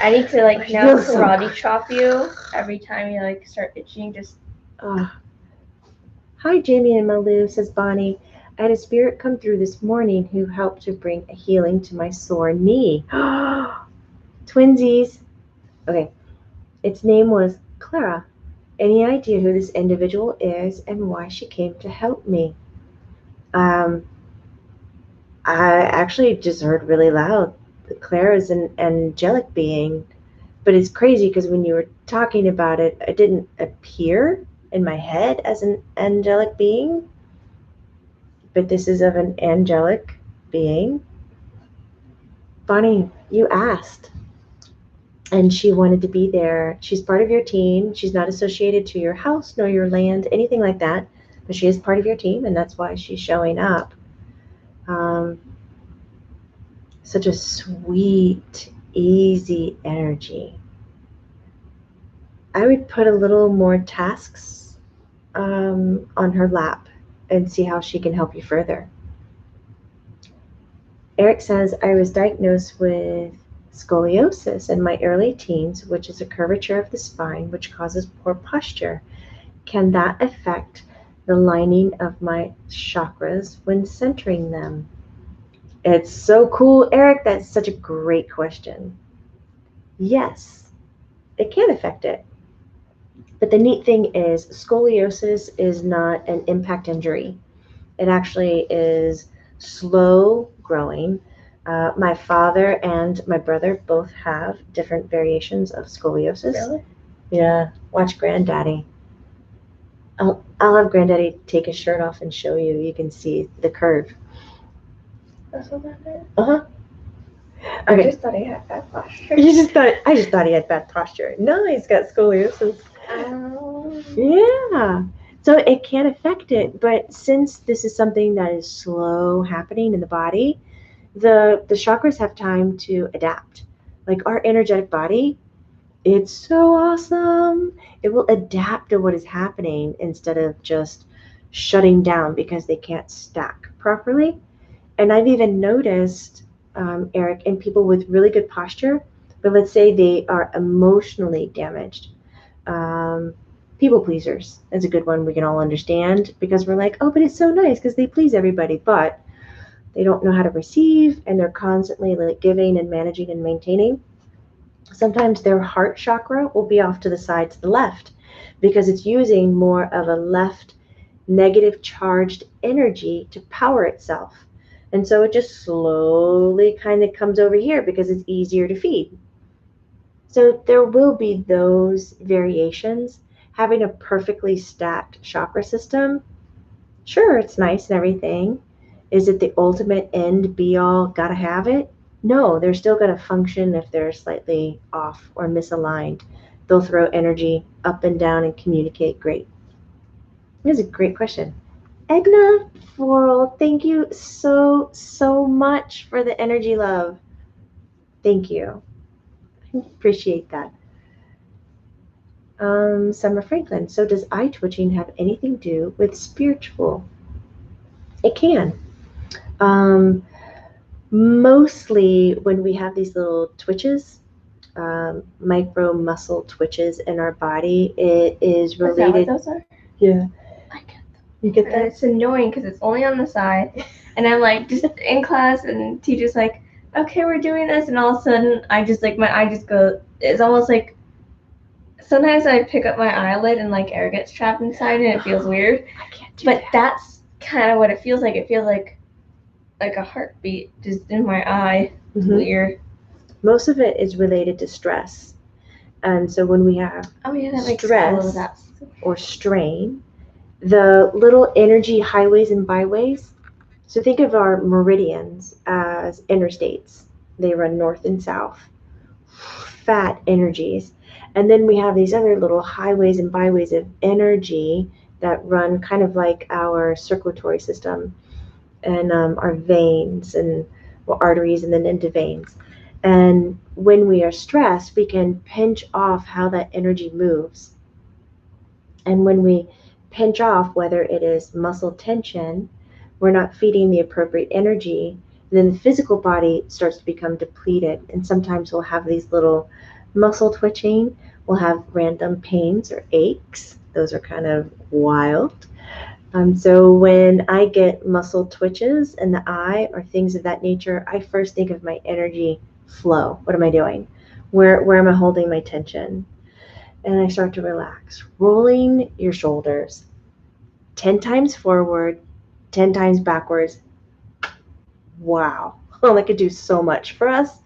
I need to like I now feel so karate good. chop you every time you like start itching. Just Hi, Jamie and Malu, says Bonnie. I had a spirit come through this morning who helped to bring a healing to my sore knee. Twinsies. Okay. Its name was Clara. Any idea who this individual is and why she came to help me? I actually just heard really loud. Clara is an angelic being, but it's crazy because when you were talking about it, it didn't appear in my head as an angelic being, but this is of an angelic being. Bonnie, you asked, and she wanted to be there. She's part of your team. She's not associated to your house nor your land, anything like that, but she is part of your team, and that's why she's showing up. Such a sweet, easy energy. I would put a little more tasks on her lap and see how she can help you further. Eric says, I was diagnosed with scoliosis in my early teens, which is a curvature of the spine, which causes poor posture. Can that affect the lining of my chakras when centering them? It's so cool, Eric. That's such a great question. Yes, it can affect it. But the neat thing is, scoliosis is not an impact injury. It actually is slow growing. My father and my brother both have different variations of scoliosis. Really? Yeah, watch Granddaddy. I'll have Granddaddy take his shirt off and show you. You can see the curve. That's what that is? Uh-huh. I Okay. just thought he had bad posture. I just thought he had bad posture. No, he's got scoliosis. Yeah. So it can affect it, but since this is something that is slow happening in the body, the chakras have time to adapt. Like our energetic body, it's so awesome. It will adapt to what is happening instead of just shutting down because they can't stack properly. And I've even noticed, Eric, in people with really good posture, but let's say they are emotionally damaged. Um, People pleasers is a good one we can all understand because we're like, oh, but it's so nice because they please everybody, but they don't know how to receive and they're constantly like giving and managing and maintaining. Sometimes their heart chakra will be off to the side to the left because it's using more of a left negative charged energy to power itself. And so it just slowly kind of comes over here because it's easier to feed. So there will be those variations. Having a perfectly stacked chakra system, sure, it's nice and everything. Is it the ultimate end be all, gotta have it? No, they're still going to function if they're slightly off or misaligned. They'll throw energy up and down and communicate great. This is a great question. Edna Floral, thank you so much for the energy love. Thank you. I appreciate that. Summer Franklin, so does eye twitching have anything to do with spiritual? It can. Um, Mostly when we have these little twitches, micro muscle twitches in our body, it is related. Is that what those are? Yeah. I get them. You get And that? it's annoying because it's only on the side. And I'm like, just in class, and teacher's like, okay, we're doing this. And all of a sudden, I just like, my eye just goes, it's almost like, sometimes I pick up my eyelid and like air gets trapped inside and it feels weird. I can't do But that. that's kind of what it feels like. It feels like a heartbeat just in my eye. It's Mhm. weird. Most of it is related to stress. And so when we have Oh yeah, that makes stress all of that. or strain, the little energy highways and byways. So think of our meridians as interstates. They run north and south, fat energies. And then we have these other little highways and byways of energy that run kind of like our circulatory system and our veins and well, arteries and then into veins. And when we are stressed, we can pinch off how that energy moves. And when we pinch off, whether it is muscle tension, we're not feeding the appropriate energy, then the physical body starts to become depleted. And sometimes we'll have these little muscle twitching, we'll have random pains or aches. Those are kind of wild. So when I get muscle twitches in the eye or things of that nature, I first think of my energy flow. What am I doing? Where am I holding my tension? And I start to relax, rolling your shoulders 10 times forward, 10 times backwards. Wow. Well, that could do so much for us.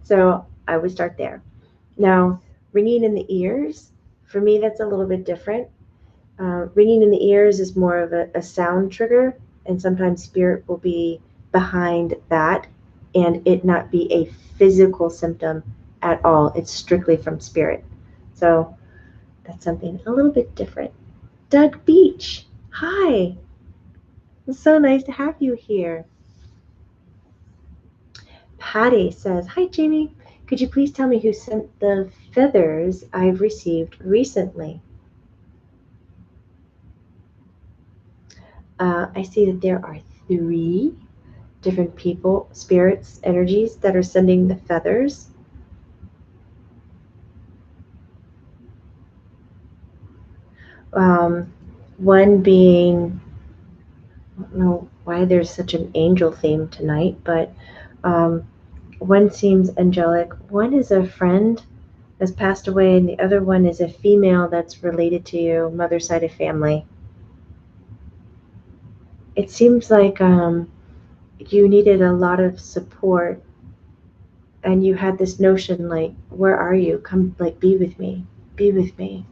So I would start there. Now, ringing in the ears, for me, that's a little bit different. Ringing in the ears is more of a sound trigger, and sometimes spirit will be behind that and it not be a physical symptom at all. It's strictly from spirit. So that's something a little bit different. Doug Beach, hi. It's so nice to have you here. Patty says, hi, Jamie. Could you please tell me who sent the feathers I've received recently? I see that there are 3. different people, spirits, energies that are sending the feathers. One being, I don't know why there's such an angel theme tonight, but one seems angelic. One is a friend that's passed away, and the other one is a female that's related to you, mother side of family. It seems like you needed a lot of support, and you had this notion like, where are you? Come, like, be with me,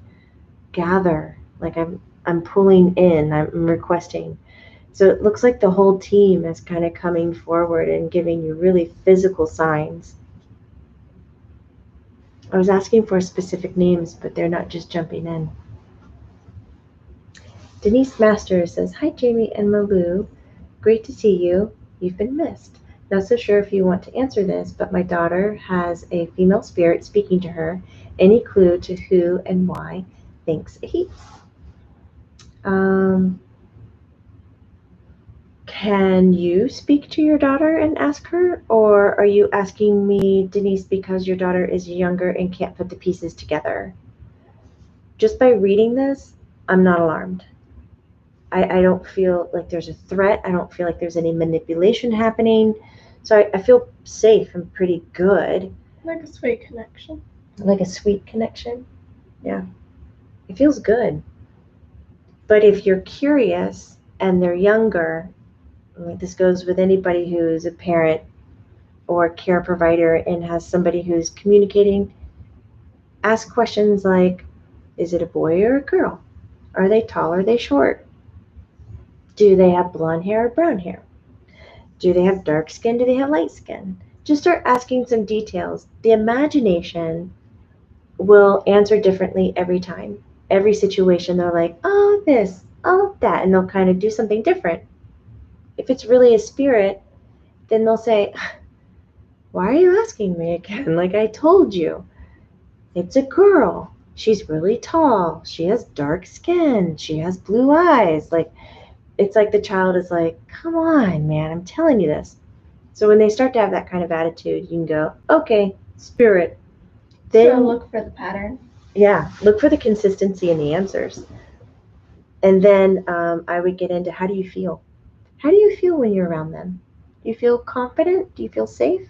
gather. Like I'm pulling in, I'm requesting. So it looks like the whole team is kind of coming forward and giving you really physical signs. I was asking for specific names, but they're not just jumping in. Denise Masters says, "Hi, Jamie and Malu. Great to see you. You've been missed. Not so sure if you want to answer this, but my daughter has a female spirit speaking to her. Any clue to who and why? Thanks heaps." Can you speak to your daughter and ask her? Or are you asking me, Denise, because your daughter is younger and can't put the pieces together? Just by reading this, I'm not alarmed. I don't feel like there's a threat. I don't feel like there's any manipulation happening. So I feel safe and pretty good. Like a sweet connection. Like a sweet connection. Yeah. It feels good. But if you're curious and they're younger, like this goes with anybody who's a parent or care provider and has somebody who's communicating, ask questions like, is it a boy or a girl? Are they tall or are they short? Do they have blonde hair or brown hair? Do they have dark skin? Do they have light skin? Just start asking some details. The imagination will answer differently every time. Every situation, they're like, oh, this, oh, that, and they'll kind of do something different. If it's really a spirit, then they'll say, why are you asking me again? Like I told you, it's a girl. She's really tall. She has dark skin. She has blue eyes. Like, it's like the child is like, come on, man, I'm telling you this. So when they start to have that kind of attitude, you can go, okay, spirit. Then so look for the pattern. Yeah, look for the consistency in the answers. And then I would get into, how do you feel? How do you feel when you're around them? Do you feel confident? Do you feel safe?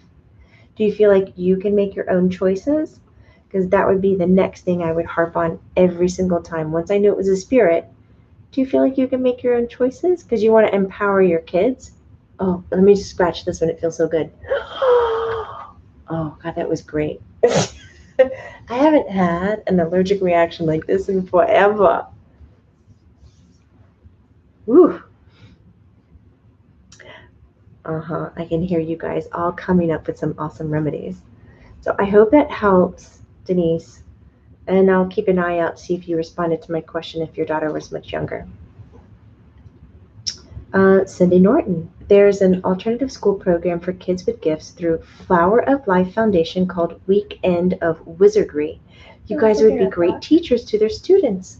Do you feel like you can make your own choices? Because that would be the next thing I would harp on every single time. Once I knew it was a spirit, do you feel like you can make your own choices? Because you want to empower your kids. Oh, let me just scratch this one. It feels so good. Oh, God, that was great. I haven't had an allergic reaction like this in forever. Woo. I can hear you guys all coming up with some awesome remedies. So I hope that helps, Denise. And I'll keep an eye out, see if you responded to my question if your daughter was much younger. Cindy Norton. There's an alternative school program for kids with gifts through Flower of Life Foundation called Weekend of Wizardry. You guys would be great teachers to their students.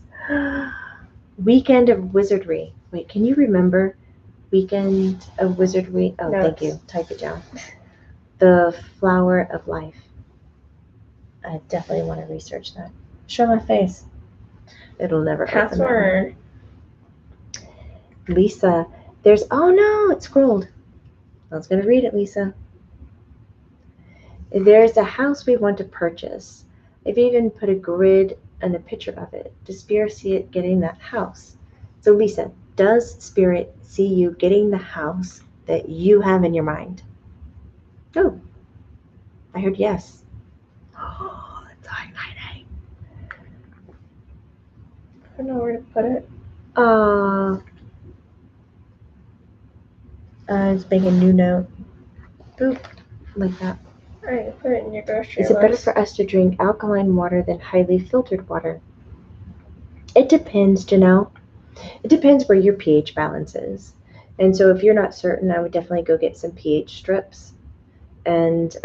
Weekend of Wizardry. Wait, can you remember Weekend of Wizardry? Oh, No. Thank you. Type it down. The Flower of Life. I definitely want to research that. Show my face. It'll never happen. Password. Lisa, there's, oh no, it scrolled. I was going to read it, Lisa. There's a house we want to purchase. I've even put a grid and a picture of it. Does Spirit see it getting that house? So Lisa, does Spirit see you getting the house that you have in your mind? Oh, I heard yes. Oh, it's so exciting. I don't know where to put it. Just make a new note. Boop, like that. All right, put it in your grocery Is it better list. for us to drink alkaline water than highly filtered water? It depends, Janelle. It depends where your pH balance is. And so if you're not certain, I would definitely go get some pH strips and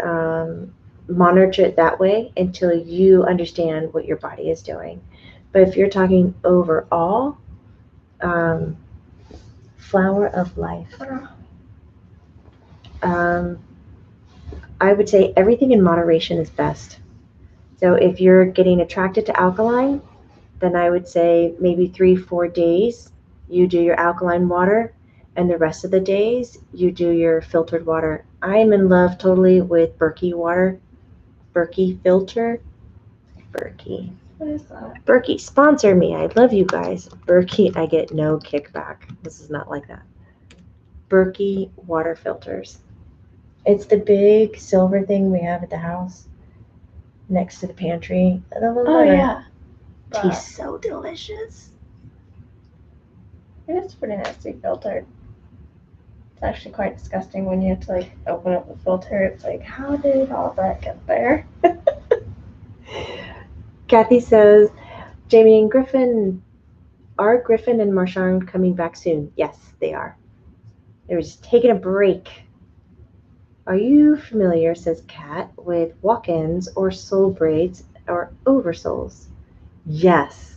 monitor it that way until you understand what your body is doing. But if you're talking overall, Flower of Life. I would say everything in moderation is best. So if you're getting attracted to alkaline, then I would say maybe 3-4 days you do your alkaline water, and the rest of the days you do your filtered water. I am in love totally with Berkey water, Berkey filter. Berkey. What is that? Berkey, sponsor me. I love you guys. Berkey, I get no kickback. This is not like that. Berkey water filters. It's the big silver thing we have at the house next to the pantry. Oh yeah. Tastes so delicious. It's pretty nicely filtered. It's actually quite disgusting when you have to like open up the filter. It's like, how did all that get there? Kathy says, Jamie and Griffin, are Griffin and Marchand coming back soon? Yes, they are. They were just taking a break. Are you familiar, says Kat, with walk-ins or soul braids or oversouls? Yes.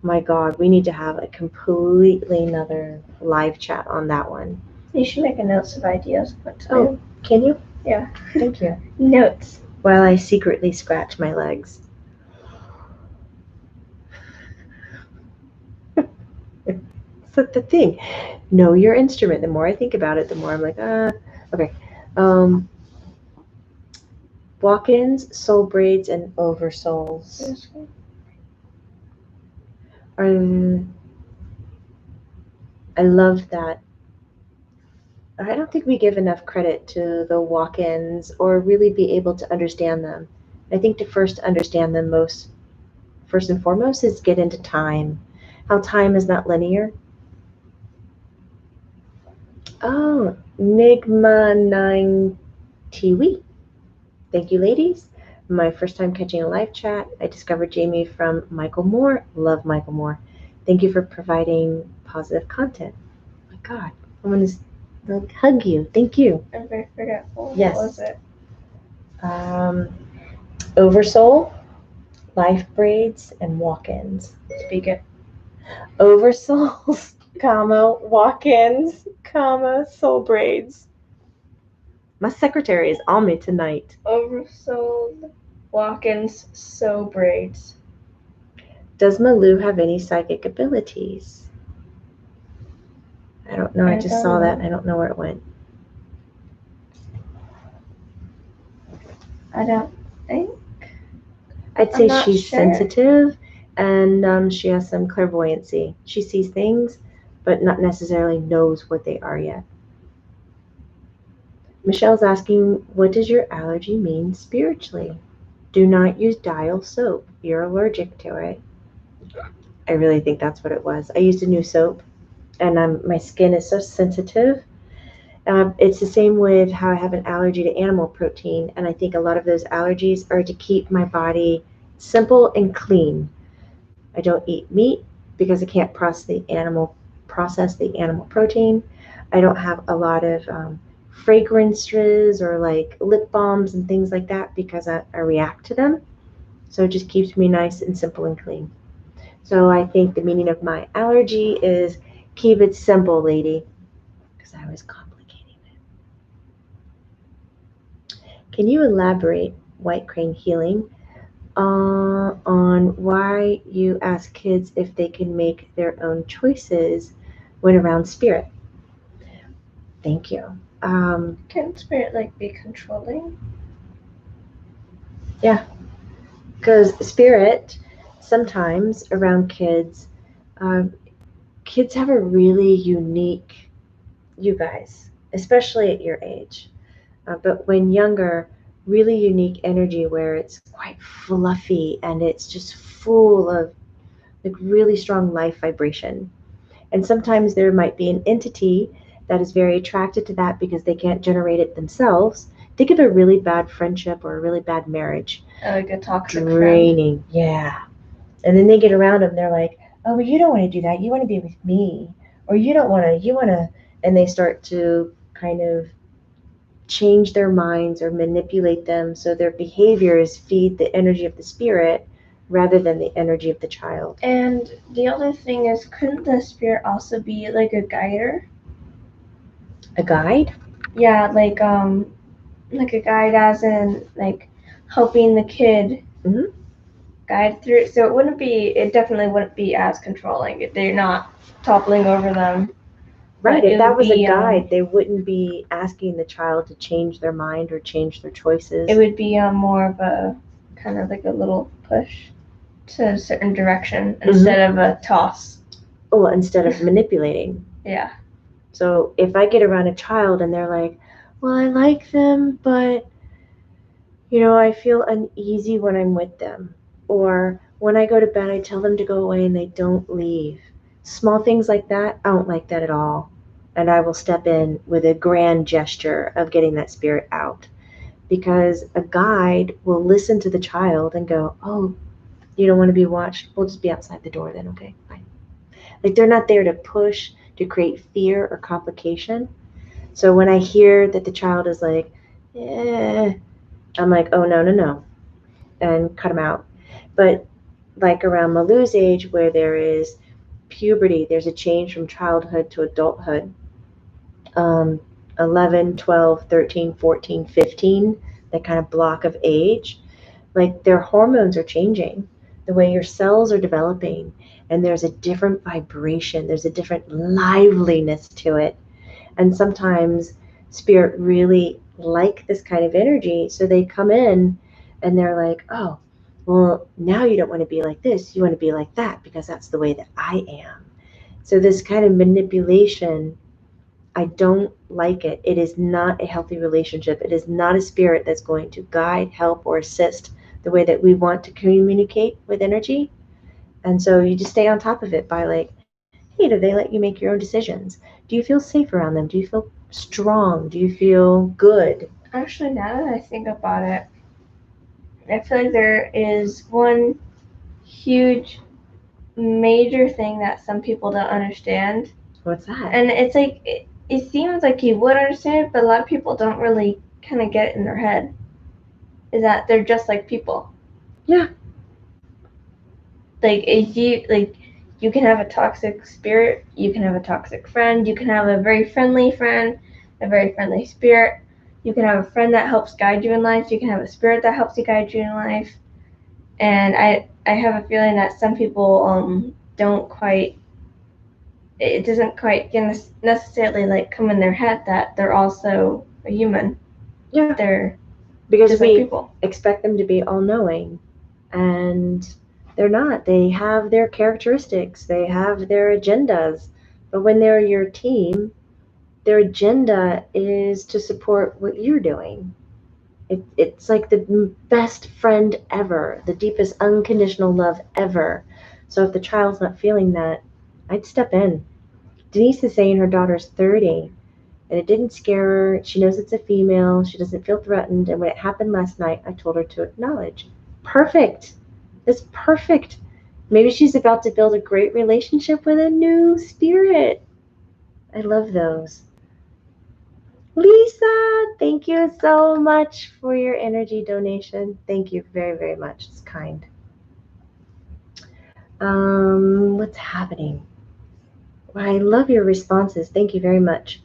My God, we need to have a completely another live chat on that one. You should make a notes of ideas. Oh, can you? Yeah. Thank you. Notes. While I secretly scratch my legs. That's the thing. Know your instrument. The more I think about it, the more I'm like, okay. Walk-ins, soul braids, and oversouls. I love that. I don't think we give enough credit to the walk-ins or really be able to understand them. I think to first understand them first and foremost, is get into time. How time is not linear. Oh, Nigma 9 Tiwi. Thank you, ladies. My first time catching a live chat. I discovered Jamie from Michael Moore. Love Michael Moore. Thank you for providing positive content. Oh my God, I want to hug you. Thank you. I'm very forgetful. Yes. What was it? Oversoul, life braids, and walk-ins. Speak it. Oversouls, walk-ins, soul braids. My secretary is on me tonight. Oversold, walk-ins, sew braids. Does Malu have any psychic abilities? I don't know. I just saw that. I don't know where it went. I don't think. I'd say she's sensitive, and she has some clairvoyancy. She sees things, but not necessarily knows what they are yet. Michelle's asking, what does your allergy mean spiritually? Do not use dial soap. You're allergic to it. I really think that's what it was. I used a new soap, and my skin is so sensitive. It's the same with how I have an allergy to animal protein, and I think a lot of those allergies are to keep my body simple and clean. I don't eat meat because I can't process the animal protein. I don't have a lot of fragrances or like lip balms and things like that because I react to them. So it just keeps me nice and simple and clean. So I think the meaning of my allergy is keep it simple, lady, because I was complicating it. Can you elaborate, White Crane Healing, on why you ask kids if they can make their own choices when around spirit? Thank you. Can spirit like be controlling? Yeah, because spirit sometimes around kids, kids have a really unique, you guys, especially at your age, but when younger, really unique energy where it's quite fluffy and it's just full of like really strong life vibration. And sometimes there might be an entity that is very attracted to that because they can't generate it themselves. Think of a really bad friendship or a really bad marriage. Like a toxic draining friend. Yeah. And then they get around them, they're like, oh, well, you don't want to do that, you want to be with me, or you want to, and they start to kind of change their minds or manipulate them so their behaviors feed the energy of the spirit rather than the energy of the child. And the other thing is, couldn't the spirit also be like a guider? A guide? Yeah, like a guide as in like helping the kid Mhm. guide through. So it definitely wouldn't be as controlling. They're not toppling over them. Right. But If it that would was a be guide, they wouldn't be asking the child to change their mind or change their choices. it would be more of a kind of like a little push to a certain direction instead of a toss. Oh, instead of manipulating. Yeah. So if I get around a child and they're like, well, I like them, but, I feel uneasy when I'm with them. Or when I go to bed, I tell them to go away and they don't leave. Small things like that, I don't like that at all. And I will step in with a grand gesture of getting that spirit out. Because a guide will listen to the child and go, oh, you don't want to be watched? We'll just be outside the door then, okay? Fine. Like they're not there to push, to create fear or complication. So when I hear that the child is like, I'm like, oh, no, no, no, and cut them out. But like around Malu's age, where there is puberty, there's a change from childhood to adulthood. Um, 11, 12, 13, 14, 15, that kind of block of age, like their hormones are changing, the way your cells are developing, and there's a different vibration, there's a different liveliness to it. And sometimes spirit really like this kind of energy, so they come in and they're like, oh, well, now you don't want to be like this, you want to be like that because that's the way that I am. So this kind of manipulation, I don't like it. It is not a healthy relationship. It is not a spirit that's going to guide, help, or assist the way that we want to communicate with energy. And so you just stay on top of it by like, hey, do they let you make your own decisions? Do you feel safe around them? Do you feel strong? Do you feel good? Actually, now that I think about it, I feel like there is one huge major thing that some people don't understand. What's that? And it's like, it seems like you would understand it, but a lot of people don't really kind of get it in their head. Is that they're just like people. Yeah. Like, you can have a toxic spirit, you can have a toxic friend, you can have a very friendly friend, a very friendly spirit. You can have a friend that helps guide you in life. You can have a spirit that helps you guide you in life. And I have a feeling that some people don't quite, it doesn't quite necessarily like come in their head that they're also a human. Yeah. They're because just we like people. expect them to be all knowing, and they're not. They have their characteristics, they have their agendas. But when they're your team, their agenda is to support what you're doing. It's like the best friend ever, the deepest unconditional love ever. So if the child's not feeling that, I'd step in. Denise is saying her daughter's 30 and it didn't scare her. She knows it's a female. She doesn't feel threatened. And when it happened last night, I told her to acknowledge. Perfect. That's perfect. Maybe she's about to build a great relationship with a new spirit. I love those. Lisa, thank you so much for your energy donation. Thank you very, very much. It's kind. What's happening? Well, I love your responses. Thank you very much.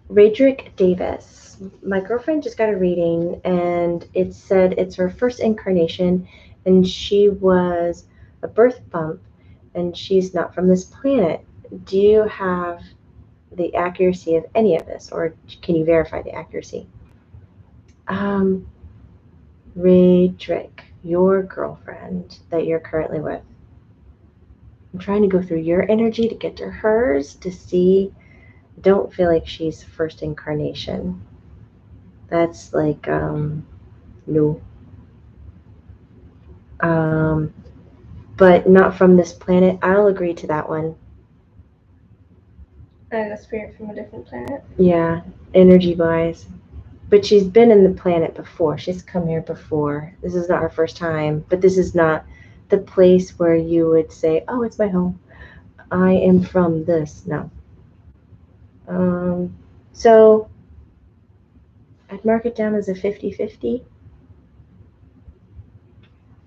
Radrick Davis. My girlfriend just got a reading, and it said it's her first incarnation, and she was a birth bump, and she's not from this planet. Do you have the accuracy of any of this, or can you verify the accuracy? Radrick, your girlfriend that you're currently with. I'm trying to go through your energy to get to hers to see. Don't feel like she's first incarnation. That's like, no. But not from this planet. I'll agree to that one. A spirit from a different planet. Yeah, energy wise. But she's been in the planet before. She's come here before. This is not her first time. But this is not the place where you would say, oh, it's my home. I am from this. No. So I'd mark it down as a 50-50.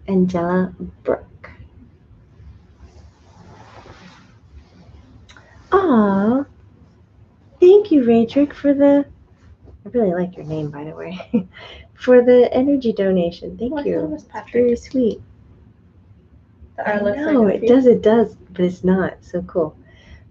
Angela Brooke. Aw, thank you, Radric, for the. I really like your name, by the way. For the energy donation. Thank Oh, I you. thought it was It's Patrick. very sweet. The I R looks know, like a it does, but it's not. So cool.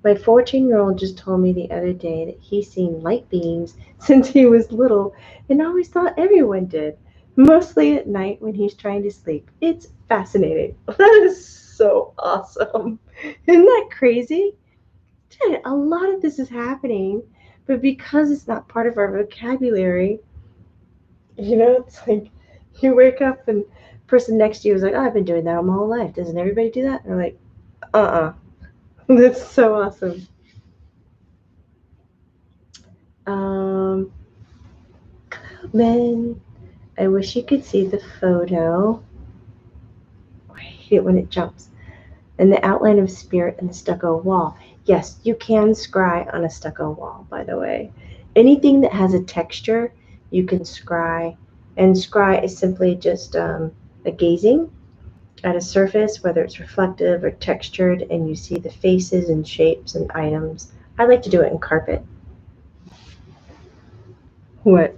My 14-year-old just told me the other day that he's seen light beings since he was little and always thought everyone did, mostly at night when he's trying to sleep. It's fascinating. That is so awesome. Isn't that crazy? Dude, a lot of this is happening, but because it's not part of our vocabulary, it's like you wake up and the person next to you is like, oh, I've been doing that all my whole life. Doesn't everybody do that? And I'm like, uh-uh. That's so awesome. Um, Man, I wish you could see the photo. I hate it when it jumps. And the outline of spirit and the stucco wall. Yes, you can scry on a stucco wall, by the way. Anything that has a texture, you can scry. And scry is simply just a gazing at a surface, whether it's reflective or textured, and you see the faces and shapes and items. I like to do it in carpet. What?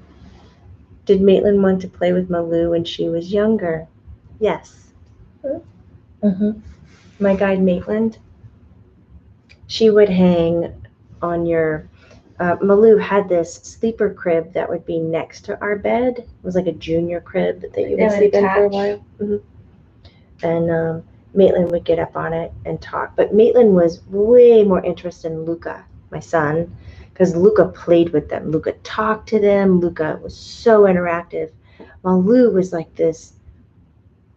Did Maitland want to play with Malu when she was younger? Yes. My guide Maitland, she would hang on your. Malu had this sleeper crib that would be next to our bed. It was like a junior crib that you would sleep in for a while. And Maitland would get up on it and talk. But Maitland was way more interested in Luca, my son, because Luca played with them. Luca talked to them. Luca was so interactive. Malu was like this.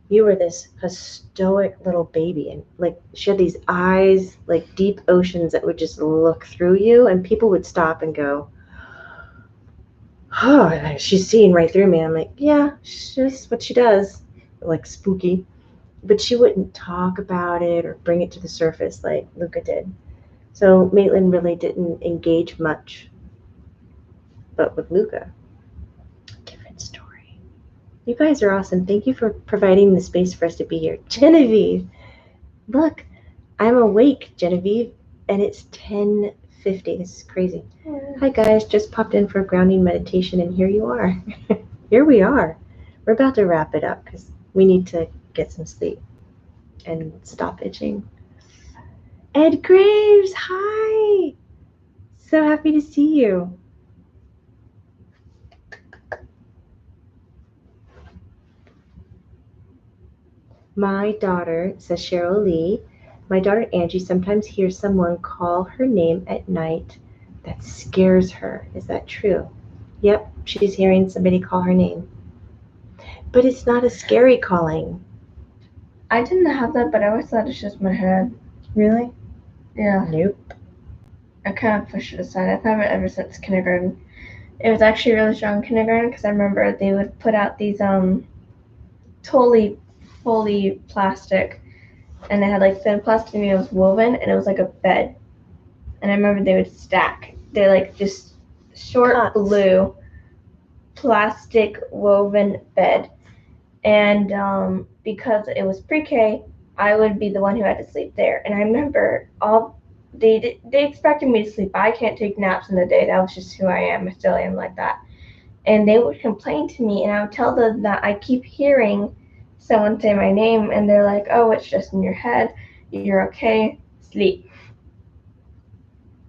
You were this stoic little baby, and like she had these eyes like deep oceans that would just look through you, and people would stop and go, oh, she's seeing right through me. I'm like, yeah, she's just what she does, like spooky. But she wouldn't talk about it or bring it to the surface like Luca did. So Maitland really didn't engage much. But with Luca, different story. You guys are awesome. Thank you for providing the space for us to be here. Genevieve, look, I'm awake, Genevieve, and it's 10:50. This is crazy. Hi guys, just popped in for a grounding meditation, and here you are. Here we are. We're about to wrap it up because we need to get some sleep and stop itching. Ed Graves, hi! So happy to see you. My daughter, says Cheryl Lee, my daughter Angie sometimes hears someone call her name at night. That scares her. Is that true? Yep, she's hearing somebody call her name. But it's not a scary calling. I didn't have that, but I always thought it's just my head. Really? Yeah. Nope. I kind of pushed it aside. I've had it ever since kindergarten. It was actually really strong in kindergarten because I remember they would put out these totally fully plastic, and they had like thin plastic and it was woven, and it was like a bed. And I remember they would stack. They're like just short blue plastic woven bed. And because it was pre-K, I would be the one who had to sleep there. And I remember they expected me to sleep. I can't take naps in the day. That was just who I am. I still am like that. And they would complain to me, and I would tell them that I keep hearing someone say my name, and they're like, "Oh, it's just in your head. You're okay. Sleep."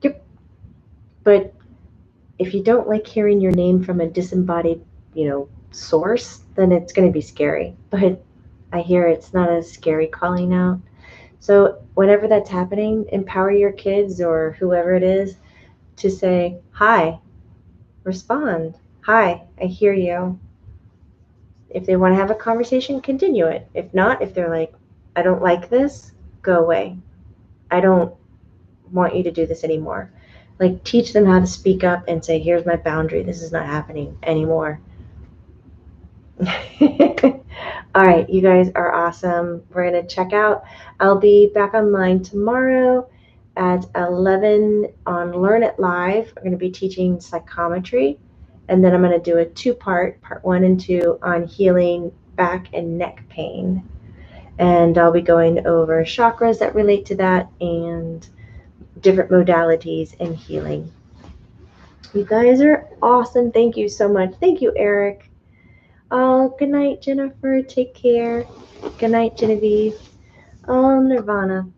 Yep. But if you don't like hearing your name from a disembodied, source, then it's going to be scary. But I hear it's not a scary calling out. So whenever that's happening, empower your kids or whoever it is to say, hi, respond. Hi, I hear you. If they want to have a conversation, continue it. If not, if they're like, I don't like this, go away. I don't want you to do this anymore. Like, teach them how to speak up and say, here's my boundary. This is not happening anymore. All right, you guys are awesome. We're going to check out. I'll be back online tomorrow at 11 on Learn It Live. We're going to be teaching psychometry, and then I'm going to do a part 1 and 2 on healing back and neck pain. And I'll be going over chakras that relate to that and different modalities and healing. You guys are awesome. Thank you so much. Thank you, Eric. Oh, good night, Jennifer. Take care. Good night, Genevieve. Oh, Nirvana.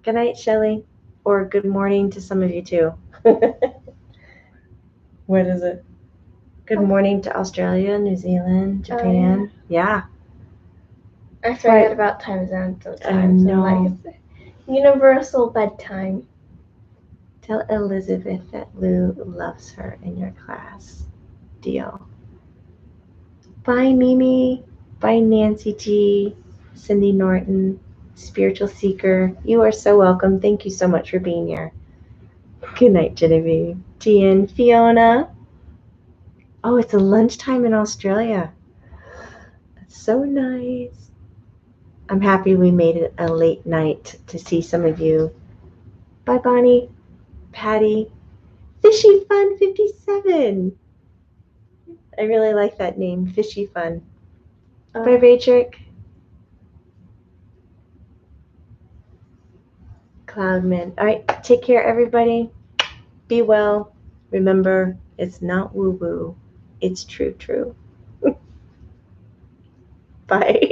Good night, Shelly. Or good morning to some of you, too. What is it? Good morning to Australia, New Zealand, Japan. Yeah. I forget about time zones sometimes. I know. And like universal bedtime. Tell Elizabeth that Lou loves her in your class. Deal. Bye, Mimi. Bye, Nancy G. Cindy Norton, Spiritual Seeker. You are so welcome. Thank you so much for being here. Good night, Genevieve. Tian, Fiona. Oh, it's a lunchtime in Australia. That's so nice. I'm happy we made it a late night to see some of you. Bye, Bonnie. Patty. Fishy Fun 57. I really like that name, Fishy Fun. Bye, Rachrick. Cloudman. All right, take care, everybody. Be well. Remember, it's not woo-woo. It's true. Bye.